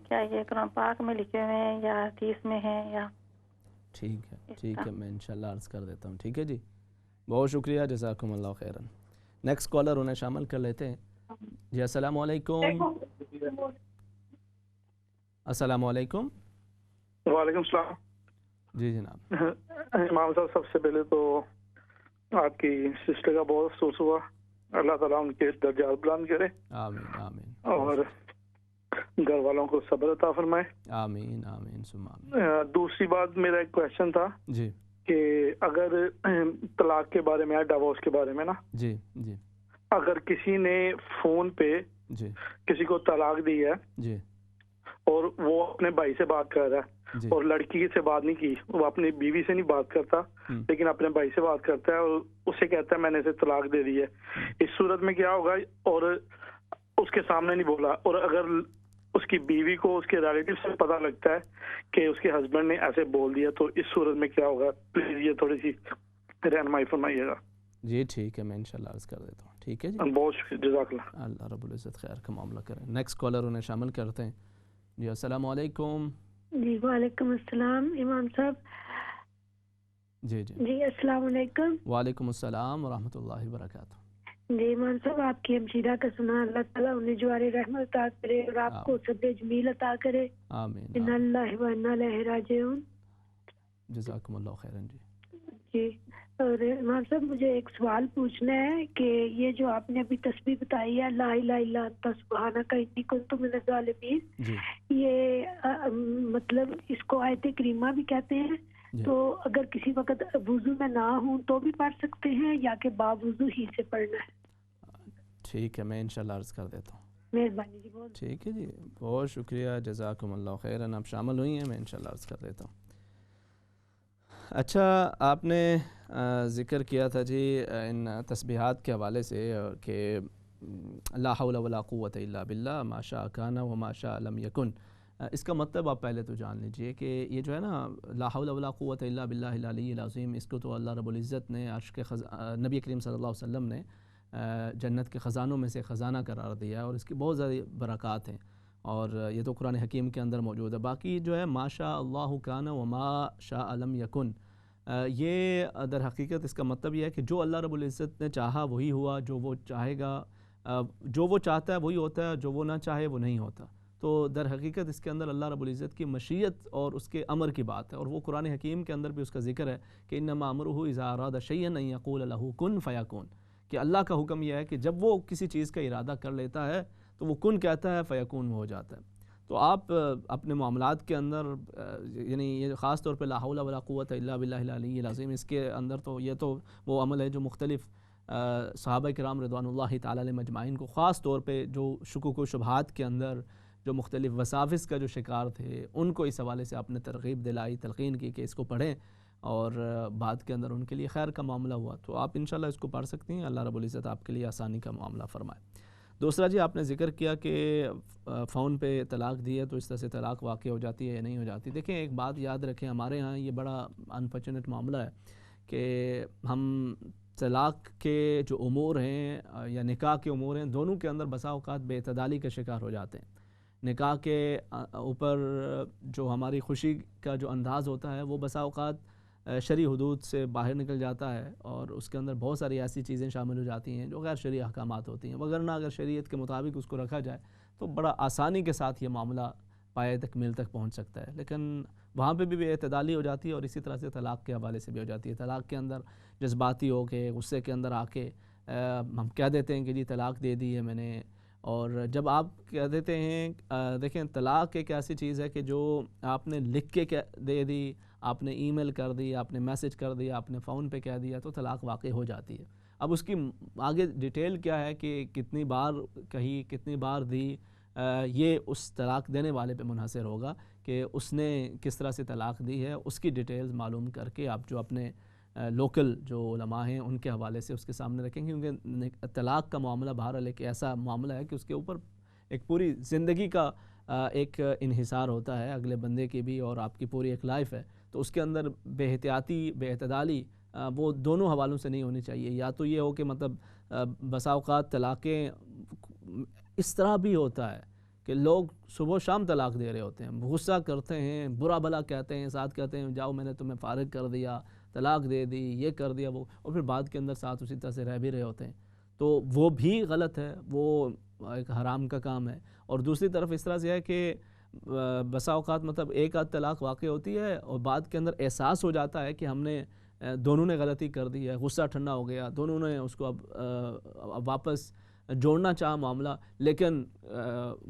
کیا یہ قرآن پاک میں لکھے ہوئے ہیں یا حدیث میں ہیں یا. ٹھیک ہے ٹھیک ہے، میں انشاءاللہ عرض کر دیتا ہوں. ٹھیک ہے جی، بہت شکریہ، جزاکم اللہ خیراً. نیکسٹ کالر انہیں شامل کر لیتے ہیں. جی السلام علیکم. السلام علیکم. وعلیکم السلام. جی جناب. امام صاحب، سب سے پہلے تو آپ کی سسٹر کا بہت افسوس ہوا، اللہ تعالیٰ ان کے درجات بلند کرے. آمین آمین. اور گھر والوں کو صبر عطا فرمائے. آمین آمین ثم آمین. دوسری بات، میرا ایک کویشچن تھا جی کہ اگر طلاق کے بارے میں، ڈیورس کے بارے میں نا، جی جی، اگر کسی نے فون پہ جی کسی کو طلاق دی ہے جی اور وہ اپنے بھائی سے بات کر رہا ہے جی، اور لڑکی سے بات نہیں کی، وہ اپنی بیوی سے نہیں بات کرتا لیکن اپنے بھائی سے بات کرتا ہے اور اسے کہتا ہے میں نے اسے طلاق دے دی ہے، اس صورت میں کیا ہوگا؟ اور اس کے سامنے نہیں بولا، اور اگر اس کی بیوی کو اس کے ریلیٹیو سے پتہ لگتا ہے کہ اس کے ہسبینڈ نے ایسے بول دیا، تو اس صورت میں کیا ہوگا؟ پلیز یہ تھوڑی سی رہنمائی فرمائیے گا. جی ٹھیک ہے، میں انشاءاللہ عرض کر دیتا ہوں. ٹھیک ہے جی، بہت شکریہ، جزاک اللہ. اللہ رب العزت خیر کا معاملہ کریں. نیکسٹ کالر انہیں شامل کرتے ہیں. جی السلام علیکم. جی وعلیکم السلام امام صاحب. جی جی جی السلام علیکم. وعلیکم السلام ورحمۃ اللہ وبرکاتہ. جی امام صاحب، آپ کی ہمشیرہ کا سنا، اللہ تعالیٰ انہیں جوار رحمت عطا کرے اور آپ کو صبر جمیل عطا کرے. آمین. ان اللہ و انا الیہ راجعون. جزاکم اللہ خیراً. جی جی، اور امام صاحب مجھے ایک سوال پوچھنا ہے کہ یہ جو آپ نے ابھی تسبیح بتائی ہے لا الہ الا انت سبحانک انی کنت من الظالمین، یہ مطلب اس کو آیت کریمہ بھی کہتے ہیں، تو اگر کسی وقت وضو میں نہ ہوں تو بھی پڑھ سکتے ہیں یا کہ باوضو ہی سے پڑھنا ہے؟ ٹھیک ہے، میں انشاءاللہ عرض کر دیتا ہوں. مہربانی جی. بہت ٹھیک ہے جی، بہت شکریہ، جزاکم اللہ خیراً. آپ شامل ہوئی ہیں، میں انشاءاللہ عرض کر دیتا ہوں. اچھا، آپ نے ذکر کیا تھا جی ان تسبیحات کے حوالے سے کہ لا حول ولا قوت الا باللہ ما شاء کان وما شاء لم یکن. اس کا مطلب آپ پہلے تو جان لیجئے کہ یہ جو ہے نا لا حول ولا قوت الا باللہ العلی العظیم، اس کو تو اللہ رب العزت نے عرش کے نبی کریم صلی اللہ علیہ وسلم نے جنت کے خزانوں میں سے خزانہ قرار دیا ہے اور اس کی بہت زیادہ برکات ہیں، اور یہ تو قرآن حکیم کے اندر موجود ہے. باقی جو ہے ما شاء اللہ کان وما شاء لم یکن، یہ در حقیقت اس کا مطلب یہ ہے کہ جو اللہ رب العزت نے چاہا وہی ہوا، جو وہ چاہے گا، جو وہ چاہتا ہے وہی ہوتا ہے، جو وہ نہ چاہے وہ نہیں ہوتا. تو در حقیقت اس کے اندر اللہ رب العزت کی مشیت اور اس کے امر کی بات ہے، اور وہ قرآن حکیم کے اندر بھی اس کا ذکر ہے کہ انما امرہ اذا اراد شیئا ان یقول له کن فیکون، کہ اللہ کا حکم یہ ہے کہ جب وہ کسی چیز کا ارادہ کر لیتا ہے تو وہ کن کہتا ہے، فیکون وہ ہو جاتا ہے. تو آپ اپنے معاملات کے اندر یعنی یہ خاص طور پہ لا حول ولا قوت الا باللہ العلی العظیم، اس کے اندر تو یہ تو وہ عمل ہے جو مختلف صحابہ کرام رضوان اللہ تعالی علیہم اجمعین کو خاص طور پہ جو شکوک و شبہات کے اندر جو مختلف وساوس کا جو شکار تھے ان کو اس حوالے سے آپ نے ترغیب دلائی، تلقین کی کہ اس کو پڑھیں، اور بعد کے اندر ان کے لیے خیر کا معاملہ ہوا. تو آپ انشاءاللہ اس کو پڑھ سکتی ہیں. اللہ رب العزت آپ کے لیے آسانی کا معاملہ فرمائے. دوسرا جی آپ نے ذکر کیا کہ فون پہ طلاق دی ہے تو اس طرح سے طلاق واقع ہو جاتی ہے یا نہیں ہو جاتی. دیکھیں ایک بات یاد رکھیں, ہمارے ہاں یہ بڑا انفارچونیٹ معاملہ ہے کہ ہم طلاق کے جو امور ہیں یا نکاح کے امور ہیں دونوں کے اندر بسا اوقات بے اعتدالی کا شکار ہو جاتے ہیں. نکاح کے اوپر جو ہماری خوشی کا جو انداز ہوتا ہے وہ بسا اوقات شرعی حدود سے باہر نکل جاتا ہے اور اس کے اندر بہت ساری ایسی چیزیں شامل ہو جاتی ہیں جو غیر شرعی احکامات ہوتی ہیں, وگرنہ اگر شریعت کے مطابق اس کو رکھا جائے تو بڑا آسانی کے ساتھ یہ معاملہ پائے تکمیل تک پہنچ سکتا ہے. لیکن وہاں پہ بھی بے اعتدالی ہو جاتی ہے اور اسی طرح سے طلاق کے حوالے سے بھی ہو جاتی ہے. طلاق کے اندر جذباتی ہو کے غصے کے اندر آ کے ہم کہہ دیتے ہیں کہ جی طلاق دے دی ہے میں نے, اور جب آپ کہہ دیتے ہیں دیکھیں طلاق ایک ایسی چیز ہے کہ جو آپ نے لکھ کے دے دی, آپ نے ای میل کر دی, آپ نے میسج کر دیا, آپ نے فون پہ کہہ دیا تو طلاق واقع ہو جاتی ہے. اب اس کی آگے ڈیٹیل کیا ہے کہ کتنی بار کہی, کتنی بار دی, یہ اس طلاق دینے والے پہ منحصر ہوگا کہ اس نے کس طرح سے طلاق دی ہے. اس کی ڈیٹیلز معلوم کر کے آپ جو اپنے لوکل جو علماء ہیں ان کے حوالے سے اس کے سامنے رکھیں, کیونکہ طلاق کا معاملہ بہرحال ایک ایسا معاملہ ہے کہ اس کے اوپر ایک پوری زندگی کا ایک انحصار ہوتا ہے, اگلے بندے کی بھی اور آپ کی پوری ایک لائف ہے. تو اس کے اندر بے احتیاطی, بے اعتدالی وہ دونوں حوالوں سے نہیں ہونی چاہیے. یا تو یہ ہو کہ مطلب بسا اوقات طلاقیں اس طرح بھی ہوتا ہے کہ لوگ صبح و شام طلاق دے رہے ہوتے ہیں, غصہ کرتے ہیں, برا بھلا کہتے ہیں, ساتھ کہتے ہیں جاؤ میں نے تمہیں فارغ کر دیا, طلاق دے دی, یہ کر دیا وہ, اور پھر بعد کے اندر ساتھ اسی طرح سے رہ بھی رہے ہوتے ہیں. تو وہ بھی غلط ہے, وہ ایک حرام کا کام ہے. اور دوسری طرف اس طرح سے ہے کہ بسا اوقات مطلب ایک آدھ طلاق واقع ہوتی ہے اور بعد کے اندر احساس ہو جاتا ہے کہ ہم نے دونوں نے غلطی کر دی ہے, غصہ ٹھنڈا ہو گیا, دونوں نے اس کو اب واپس جوڑنا چاہا معاملہ, لیکن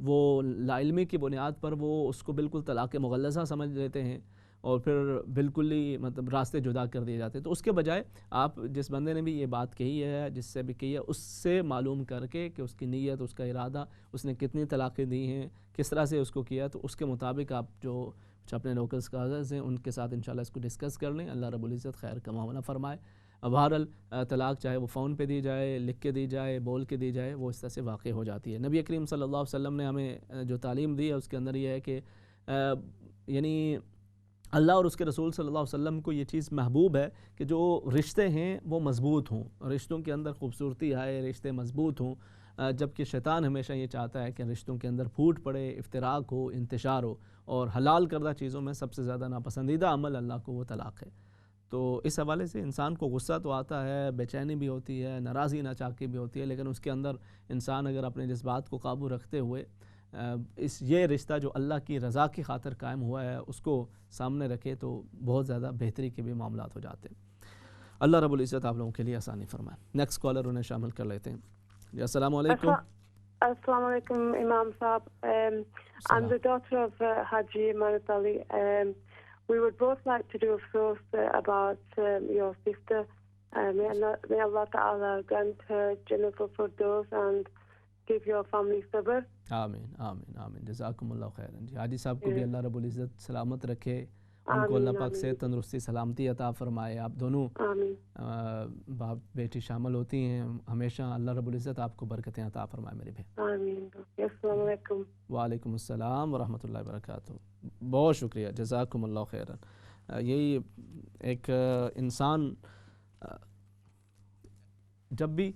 وہ لا علمی کی بنیاد پر وہ اس کو بالکل طلاق مغلظہ سمجھ لیتے ہیں اور پھر بالکل ہی مطلب راستے جدا کر دیے جاتے ہیں. تو اس کے بجائے آپ جس بندے نے بھی یہ بات کہی ہے, جس سے بھی کہی ہے, اس سے معلوم کر کے کہ اس کی نیت, اس کا ارادہ, اس نے کتنی طلاقیں دی ہیں, کس طرح سے اس کو کیا, تو اس کے مطابق آپ جو اپنے لوکلز کاغذ ہیں ان کے ساتھ انشاءاللہ اس کو ڈسکس کر لیں. اللہ رب العزت خیر کا معاملہ فرمائے. بہرحال طلاق چاہے وہ فون پہ دی جائے, لکھ کے دی جائے, بول کے دی جائے, وہ اس طرح سے واقع ہو جاتی ہے. نبی کریم صلی اللہ علیہ وسلم نے ہمیں جو تعلیم دی ہے اس کے اندر یہ ہے کہ یعنی اللہ اور اس کے رسول صلی اللہ علیہ وسلم کو یہ چیز محبوب ہے کہ جو رشتے ہیں وہ مضبوط ہوں, رشتوں کے اندر خوبصورتی آئے, رشتے مضبوط ہوں, جبکہ شیطان ہمیشہ یہ چاہتا ہے کہ رشتوں کے اندر پھوٹ پڑے, افتراق ہو, انتشار ہو. اور حلال کردہ چیزوں میں سب سے زیادہ ناپسندیدہ عمل اللہ کو وہ طلاق ہے. تو اس حوالے سے انسان کو غصہ تو آتا ہے, بے چینی بھی ہوتی ہے, ناراضی ناچاکی بھی ہوتی ہے, لیکن اس کے اندر انسان اگر اپنے جذبات کو قابو رکھتے ہوئے یہ رشتہ جو اللہ کی رضا کی خاطر قائم ہوا ہے اس کو سامنے رکھے تو بہت زیادہ بہتری کے بھی معاملات ہو جاتے ہیں. اللہ رب العزت آپ لوگوں کے لیے آسانی فرمائے. نیکسٹ کالر انہیں شامل کر لیتے ہیں. جی السلام علیکم. السلام علیکم امام صاحب. I'm the daughter of Haji Manat Ali. We would both like to do a post about your sister. May Allah Ta'ala grant her Jannatul Firdaus and give your family sabr. آمین آمین آمین. جزاکم اللہ خیرن. جی حاجی صاحب کو بھی اللہ رب العزت سلامت رکھے, ان کو اللہ پاک سے تندرستی سلامتی عطا فرمائے. آپ دونوں باپ بیٹی شامل ہوتی ہیں, ہمیشہ اللہ رب العزت آپ کو برکتیں عطا فرمائے میری بہن. آمین. السلام علیکم. وعلیکم السلام ورحمۃ اللہ وبرکاتہ. بہت شکریہ, جزاکم اللہ خیرن. یہی ایک انسان جب بھی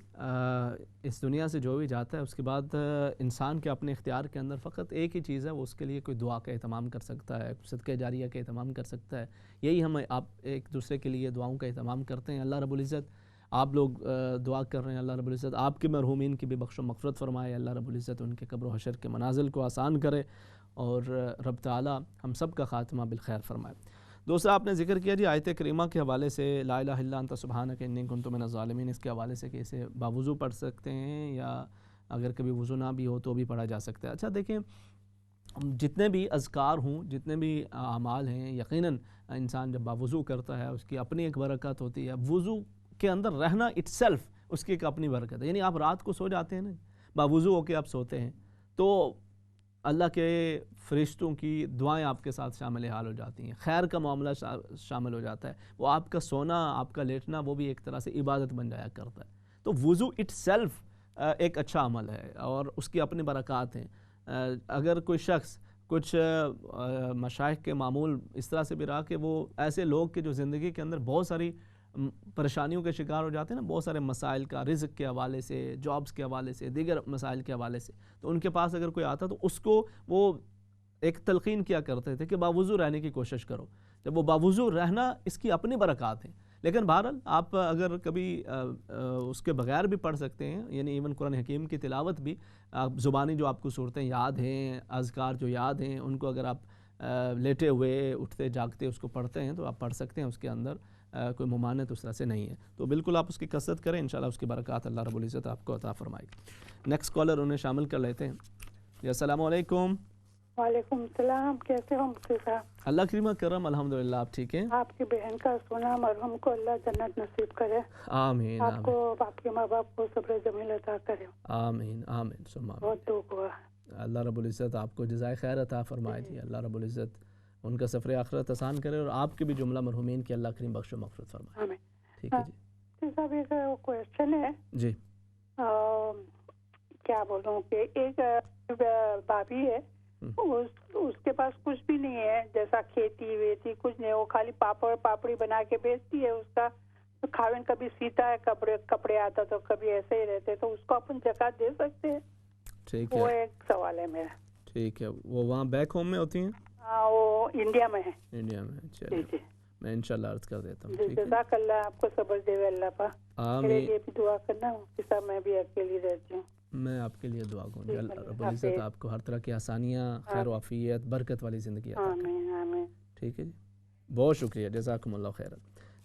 اس دنیا سے جو بھی جاتا ہے اس کے بعد انسان کے اپنے اختیار کے اندر فقط ایک ہی چیز ہے, وہ اس کے لیے کوئی دعا کا اہتمام کر سکتا ہے, صدقہ جاریہ کا اہتمام کر سکتا ہے. یہی ہم آپ ایک دوسرے کے لیے دعاؤں کا اہتمام کرتے ہیں. اللہ رب العزت آپ لوگ دعا کر رہے ہیں, اللہ رب العزت آپ کے مرحومین کی بھی بخش و مغفرت فرمائے. اللہ رب العزت ان کے قبر و حشر کے منازل کو آسان کرے اور رب تعالی ہم سب کا خاتمہ بالخیر فرمائے. دوسرا آپ نے ذکر کیا جی آیت کریمہ کے حوالے سے, لا الہ الا انت سبحانک انی کنت من الظالمین, اس کے حوالے سے کہ اسے باوضو پڑھ سکتے ہیں یا اگر کبھی وضو نہ بھی ہو تو بھی پڑھا جا سکتا ہے. اچھا دیکھیں, جتنے بھی اذکار ہوں, جتنے بھی اعمال ہیں, یقیناً انسان جب باوضو کرتا ہے اس کی اپنی ایک برکت ہوتی ہے. وضو کے اندر رہنا اٹ سیلف اس کی ایک اپنی برکت ہے. یعنی آپ رات کو سو جاتے ہیں نا, باوضو ہو کے آپ سوتے ہیں تو اللہ کے فرشتوں کی دعائیں آپ کے ساتھ شامل حال ہو جاتی ہیں, خیر کا معاملہ شامل ہو جاتا ہے. وہ آپ کا سونا, آپ کا لیٹنا وہ بھی ایک طرح سے عبادت بن جایا کرتا ہے. تو وضو اٹ سیلف ایک اچھا عمل ہے اور اس کی اپنی برکات ہیں. اگر کوئی شخص کچھ مشائخ کے معمول اس طرح سے بھی رہا کہ وہ ایسے لوگ کے جو زندگی کے اندر بہت ساری پریشانیوں کے شکار ہو جاتے ہیں نا، بہت سارے مسائل کا، رزق کے حوالے سے، جابس کے حوالے سے، دیگر مسائل کے حوالے سے، تو ان کے پاس اگر کوئی آتا تو اس کو وہ ایک تلقین کیا کرتے تھے کہ باوضو رہنے کی کوشش کرو. جب وہ باوضو رہنا اس کی اپنی برکات ہیں. لیکن بہرحال آپ اگر کبھی اس کے بغیر بھی پڑھ سکتے ہیں، یعنی ایون قرآن حکیم کی تلاوت بھی آپ زبانی جو آپ کو صورتیں یاد ہیں، اذکار جو یاد ہیں، ان کو اگر آپ لیٹے ہوئے اٹھتے جاگتے اس کو پڑھتے ہیں تو آپ پڑھ سکتے ہیں. اس کے اندر کوئی ممانعت اس طرح سے نہیں ہے. تو بالکل آپ اس کی کثرت کریں، انشاءاللہ اس کی برکات اللہ رب العزت آپ کو عطا فرمائے گا. نیکسٹ کالر انہیں شامل کر لیتے ہیں. جی السلام علیکم. وعلیکم السلام. کیسے ہو مفتی صاحب؟ اللہ کریمہ کرم، الحمدللہ. آپ ٹھیک ہیں؟ آپ کی بہن کا سونا مرحوم کو اللہ جنت نصیب کرے. آمین. آپ کو، آپ کے ماں باپ کو صبر جمیل عطا کرے. آمین آمین ثم آمین. بہت دعا ہوا. اللہ رب العزت آپ کو جزائے خیر عطا فرمائے. جی اللہ رب العزت ان کا سفر آخرت آسان کرے اور آپ کے بھی جملہ مرحومین کی اللہ کریم بخش و مغفرت فرمائے. آمین. ٹھیک ہے جی. صاحب ایک کویشچن ہے. جی کیا بولوں کہ ایک بھابھی ہے، اس کے پاس کچھ بھی نہیں ہے، جیسا کھیتی ویتی کچھ نہیں، وہ خالی پاپڑ پاپڑی بنا کے بیچتی ہے. اس کا خاوند کبھی سیتا ہے کپڑے آتا تو کبھی ایسے ہی رہتے، تو اس کو اپن زکوٰۃ دے سکتے ہیں؟ ٹھیک ہے، وہ ایک سوال ہے میرا. ٹھیک ہے. وہ وہاں بیک ہوم میں ہوتی ہیں؟ ہاں وہ انڈیا میں ہے. انڈیا میں. چلیے میں انشاءاللہ عرض کر دیتا ہوں. جزاک اللہ، آپ کو صبر دے اللہ پاک. میرے لیے بھی دعا کرنا مفتی صاحب، میں بھی اکیلی رہتی ہوں. میں آپ کے لیے دعا کروں گی. اللہ رب العزت آپ کو ہر طرح کی آسانیاں، خیر و عافیت، برکت والی زندگی عطا کرے. آمین آمین. ٹھیک ہے جی، بہت شکریہ، جزاکم اللہ خیر.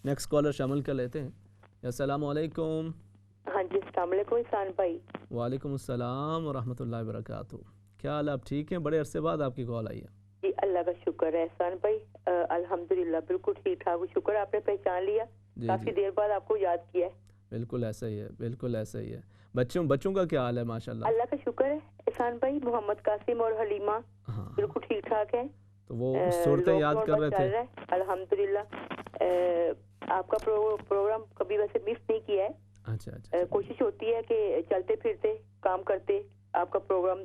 نیکسٹ کالر شامل کر لیتے ہیں. السلام علیکم. ہاں جی السلام علیکم احسان بھائی. وعلیکم السلام ورحمۃ اللہ وبرکاتہ. کیا حال آپ ٹھیک ہیں؟ بڑے عرصے بعد آپ کی کال آئی ہے. جی اللہ کا شکر ہے احسان بھائی، الحمدللہ بالکل ٹھیک ٹھاک. شکر آپ نے پہچان لیا، کافی دیر بعد آپ کو یاد کیا ہے. بالکل ایسا ہی ہے، بالکل ایسا ہی ہے. بچوں کا کیا حال ہے؟ ماشاءاللہ اللہ کا شکر ہے احسان بھائی. محمد قاسم اور حلیمہ بالکل ٹھیک ٹھاک ہیں. تو وہ صورتیں یاد کر رہے تھے. الحمدللہ آپ کا پروگرام کبھی ویسے مس نہیں کیا ہے. اچھا. کوشش ہوتی ہے کہ چلتے پھرتے کام کرتے آپ کا پروگرام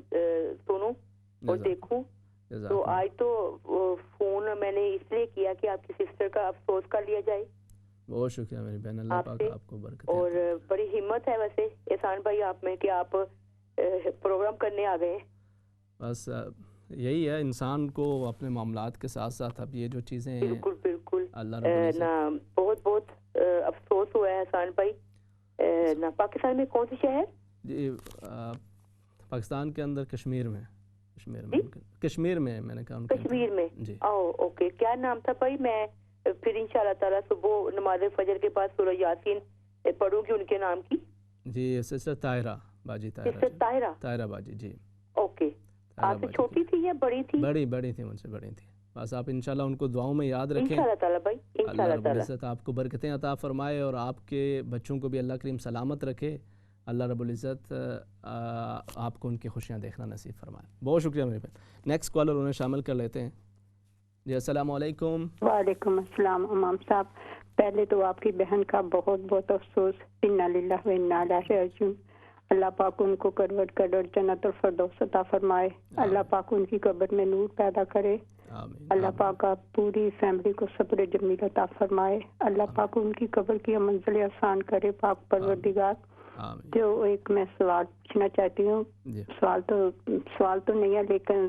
سنوں اور دیکھوں. تو آج تو فون میں نے اس لیے کیا کہ آپ کی سسٹر کا افسوس کر لیا جائے. بہت شکریہ میری بہن، اللہ پاک آپ کو برکت. اور بڑی ہمت ہے ویسے احسان بھائی آپ میں کہ آپ پروگرام کرنے آ گئے. بس یہی ہے، انسان کو اپنے معاملات کے ساتھ ساتھ اب یہ جو چیزیں ہیں بالکل اللہ رب العزت بہت بہت افسوس ہوا ہے احسان بھائی. پاکستان میں کون سی شہر؟ جی پاکستان کے اندر کشمیر میں میں نے کہا کشمیر میں. جی اوکے. کیا نام تھا بھائی؟ میں پھر انشاءاللہ تعالیٰ صبح نماز فجر کے بعد سورہ یاسین پڑھوں گی ان کے نام کی. جی سسٹر طاہرہ باجی. طاہرہ باجی. جی اوکے. آپ سے چھوٹی تھی یا بڑی تھی؟ بڑی تھی، ان سے بڑی تھی. بس آپ انشاءاللہ ان کو دعاؤں میں یاد رکھیں. انشاءاللہ تعالیٰ بھائی، اللہ رب العزت آپ کو برکتیں عطا فرمائے اور آپ کے بچوں کو بھی اللہ کریم سلامت رکھے. اللہ رب العزت آپ کو ان کی خوشیاں دیکھنا نصیب فرمائے. بہت شکریہ میرے بھائی. نیکسٹ کالر انہیں شامل کر لیتے ہیں. جی السلام علیکم. وعلیکم السلام. امام صاحب پہلے تو آپ کی بہن کا بہت بہت افسوس. انا للہ و انا الیہ راجعون. اللہ پاک ان کو کروٹ کر جنت الفردوس عطا فرمائے. اللہ پاک ان کی قبر میں نور پیدا کرے. اللہ پاک آپ پوری فیملی کو صبر جمیل عطا فرمائے. اللہ پاک ان کی قبر کی منزلیں آسان کرے. پاک پروردگار. جو ایک میں سوال پوچھنا چاہتی ہوں. سوال تو نہیں ہے لیکن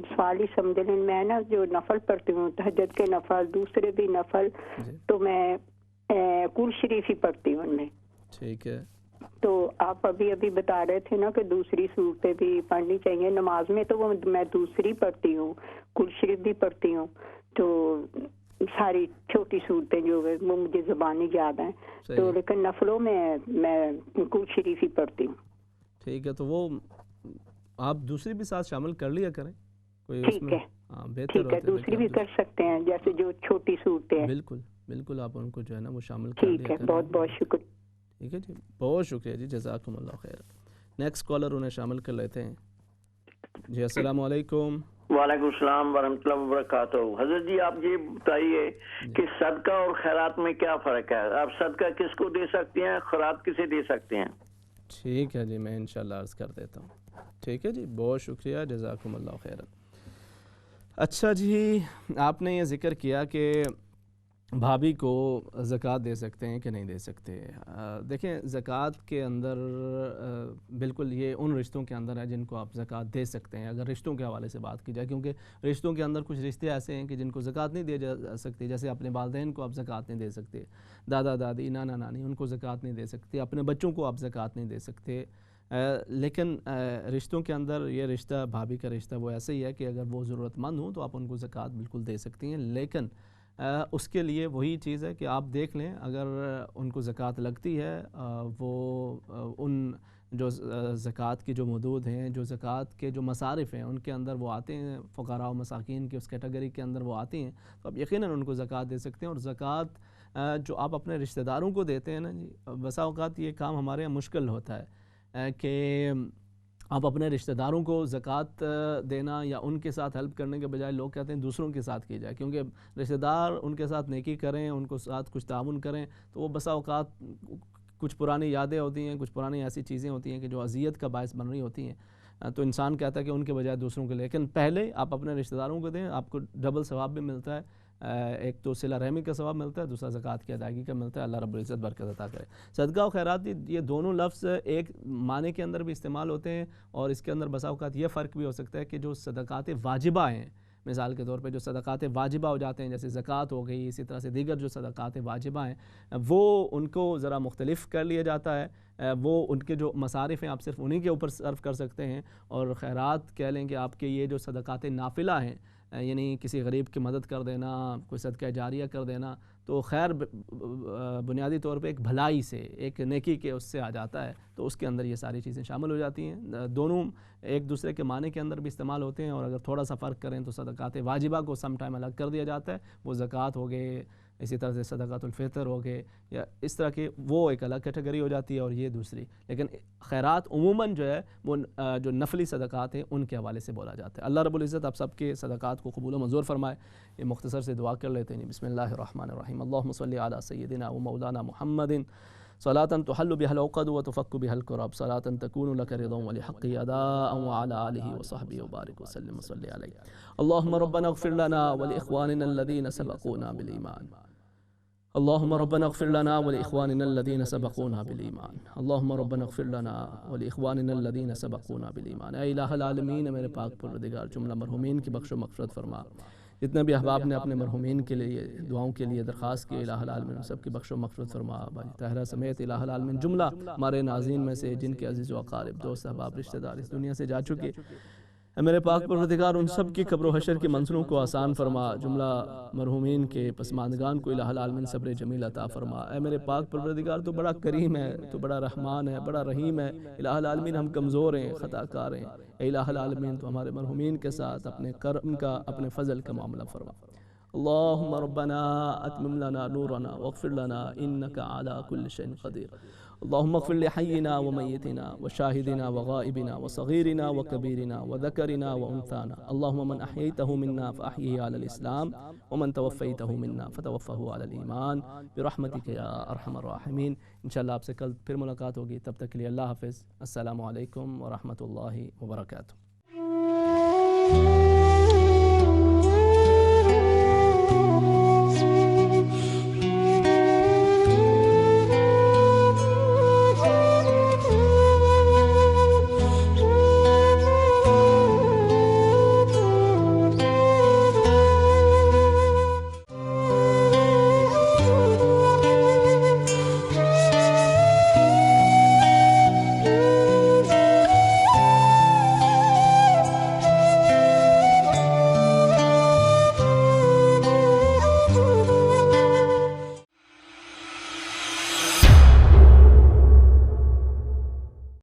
سوال ہی سمجھ لیں. میں نا جو نفل پڑھتی ہوں، تہجد کے نفل، دوسرے بھی نفل، تو میں قرآن شریف ہی پڑھتی ہوں ان میں. ٹھیک ہے. تو آپ ابھی بتا رہے تھے نا کہ دوسری صورتیں بھی پڑھنی چاہیے نماز میں، تو وہ میں دوسری پڑھتی ہوں، قرآن شریف بھی پڑھتی ہوں. تو ساری چھوٹی صورتیں جو ہے وہ مجھے زبانی یاد ہیں. تو لیکن نفلوں میں قرآن شریف ہی پڑھتی ہوں. ٹھیک ہے. تو وہ آپ دوسری بھی ساتھ شامل کر لیا کریں. ٹھیک ہے. ٹھیک ہے، دوسری بھی کر سکتے ہیں جیسے جو چھوٹی صورتیں. بالکل آپ ان کو جو ہے نا وہ شامل کر ٹھیک ہے. بہت بہت شکریہ. ٹھیک ہے جی، بہت شکریہ جی، جزاکم اللہ خیر. نیکسٹ کالر انہیں شامل کر لیتے ہیں. جی السلام علیکم. وعلیکم السلام ورحمۃ اللہ وبرکاتہ. حضرت جی آپ یہ بتائیے کہ صدقہ اور خیرات میں کیا فرق ہے؟ آپ صدقہ کس کو دے سکتے ہیں، خیرات کسے دے سکتے ہیں؟ ٹھیک ہے جی، میں انشاءاللہ عرض کر دیتا ہوں. ٹھیک ہے جی، بہت شکریہ، جزاکم اللہ خیرا. اچھا جی، آپ نے یہ ذکر کیا کہ بھابھی کو زکوٰۃ دے سکتے ہیں کہ نہیں دے سکتے. دیکھیں زکوٰۃ کے اندر بالکل یہ ان رشتوں کے اندر ہے جن کو آپ زکوٰۃ دے سکتے ہیں اگر رشتوں کے حوالے سے بات کی جائے، کیونکہ رشتوں کے اندر کچھ رشتے ایسے ہیں کہ جن کو زکوٰۃ نہیں دی جا سکتی. جیسے اپنے والدین کو آپ زکوٰۃ نہیں دے سکتے، دادا دادی نانا نانی ان کو زکوٰۃ نہیں دے سکتے، اپنے بچوں کو آپ زکوٰۃ نہیں دے سکتے. لیکن رشتوں کے اندر یہ رشتہ بھابھی کا رشتہ وہ ایسے ہی ہے کہ اگر وہ ضرورت مند ہوں تو آپ ان کو زکوٰۃ بالکل دے سکتی ہیں. لیکن اس کے لیے وہی چیز ہے کہ آپ دیکھ لیں اگر ان کو زکوٰۃ لگتی ہے، وہ ان جو زکوٰۃ کی جو حدود ہیں، جو زکوٰۃ کے جو مصارف ہیں ان کے اندر وہ آتے ہیں، فقراء و مساکین کی اس کیٹیگری کے اندر وہ آتے ہیں، تو آپ یقیناً ان کو زکوٰۃ دے سکتے ہیں. اور زکوٰۃ جو آپ اپنے رشتہ داروں کو دیتے ہیں نا جی، بسا اوقات یہ کام ہمارے یہاں مشکل ہوتا ہے کہ آپ اپنے رشتہ داروں کو زکوٰۃ دینا یا ان کے ساتھ ہیلپ کرنے کے بجائے لوگ کہتے ہیں دوسروں کے ساتھ کی جائے، کیونکہ رشتہ دار ان کے ساتھ نیکی کریں، ان کو ساتھ کچھ تعاون کریں، تو وہ بسا اوقات کچھ پرانی یادیں ہوتی ہیں، کچھ پرانی ایسی چیزیں ہوتی ہیں کہ جو اذیت کا باعث بن رہی ہوتی ہیں، تو انسان کہتا ہے کہ ان کے بجائے دوسروں کے. لیکن پہلے آپ اپنے رشتہ داروں کو دیں، آپ کو ڈبل ثواب بھی ملتا ہے. ایک تو صلہ رحمی کا ثواب ملتا ہے، دوسرا زکوٰۃ کی ادائیگی کا ملتا ہے. اللہ رب العزت برکت عطا کرے. صدقہ و خیرات یہ دونوں لفظ ایک معنی کے اندر بھی استعمال ہوتے ہیں، اور اس کے اندر بسا اوقات یہ فرق بھی ہو سکتا ہے کہ جو صدقات واجبہ ہیں، مثال کے طور پہ جو صدقات واجبہ ہو جاتے ہیں جیسے زکوٰۃ ہو گئی، اسی طرح سے دیگر جو صدقات واجبہ ہیں وہ ان کو ذرا مختلف کر لیا جاتا ہے. وہ ان کے جو مصارف ہیں آپ صرف انہی کے اوپر صرف کر سکتے ہیں. اور خیرات کہہ لیں کہ آپ کے یہ جو صدقات نافلہ ہیں، یعنی کسی غریب کی مدد کر دینا، کوئی صدقہ جاریہ کر دینا، تو خیر بنیادی طور پہ ایک بھلائی سے، ایک نیکی کے اس سے آ جاتا ہے، تو اس کے اندر یہ ساری چیزیں شامل ہو جاتی ہیں. دونوں ایک دوسرے کے معنی کے اندر بھی استعمال ہوتے ہیں. اور اگر تھوڑا سا فرق کریں تو صدقات واجبہ کو سم ٹائم الگ کر دیا جاتا ہے، وہ زکوٰۃ ہو گئے، اسی طرح سے صدقات الفطر ہو گئے، یا اس طرح کی وہ ایک الگ کیٹیگری ہو جاتی ہے اور یہ دوسری. لیکن خیرات عموماً جو ہے وہ جو نفلی صدقات ہیں ان کے حوالے سے بولا جاتا ہے. اللہ رب العزت آپ سب کے صدقات کو قبول و منظور فرمائے. یہ مختصر سے دعا کر لیتے ہیں. بسم اللہ الرحمن الرحیم. اللہم صلی علی سیدنا و مولانا محمد صلاة تحل بها العقد وتفك بها الكرب، صلاة تكون لك رضا ولحق أداء وعلى آله وصحبه وبارك وسلم وصلي عليه. اللهم ربنا اغفر لنا ولإخواننا الذين سبقونا بالإيمان. اللهم ربنا اغفر لنا ولإخواننا الذين سبقونا بالإيمان. اللهم ربنا اغفر لنا ولإخواننا الذين سبقونا بالإيمان. اے الہ العالمین، میرے پاک پروردگار جملہ مرحومین کی بخش و مغفرت فرما. جتنے بھی احباب نے اپنے مرحومین کے لیے دعاؤں کے لیے درخواست کی، الہ العالمین سب کی بخش و مغفرت فرما. بھائی طاہرہ سمیت الہ العالمین جملہ ہمارے ناظرین میں سے جن کے عزیز و اقارب، دوست احباب، رشتہ دار اس دنیا سے جا چکے، میرے پاک پروردگار ان سب کی قبر و حشر کی منزلوں کو آسان فرما. جملہ مرحومین کے پسماندگان کو الہ العالمین صبر جمیل عطا فرما. اے میرے پاک پروردگار تو بڑا کریم ہے، تو بڑا رحمان ہے، بڑا رحیم ہے. الہ العالمین ہم کمزور ہیں، خطا کار ہیں. اے الہ العالمین تو ہمارے مرحومین کے ساتھ اپنے کرم کا، اپنے فضل کا معاملہ فرما. اللہم ربنا اتمم لنا نورنا واغفر لنا انک علی کل شیء قدیر. اللهم اغفر لحينا وميتنا وشاهدنا وغائبنا وصغيرنا وكبيرنا وذكرنا وأنثانا. اللهم من أحييته منا فأحيه على الإسلام ومن توفيته منا فتوفه على الإيمان برحمتك يا أرحم الراحمين. انشاءاللہ آپ سے کل پھر ملاقات ہوگی. تب تک کے لیے اللہ حافظ. السلام علیکم ورحمۃ اللہ وبرکاتہ.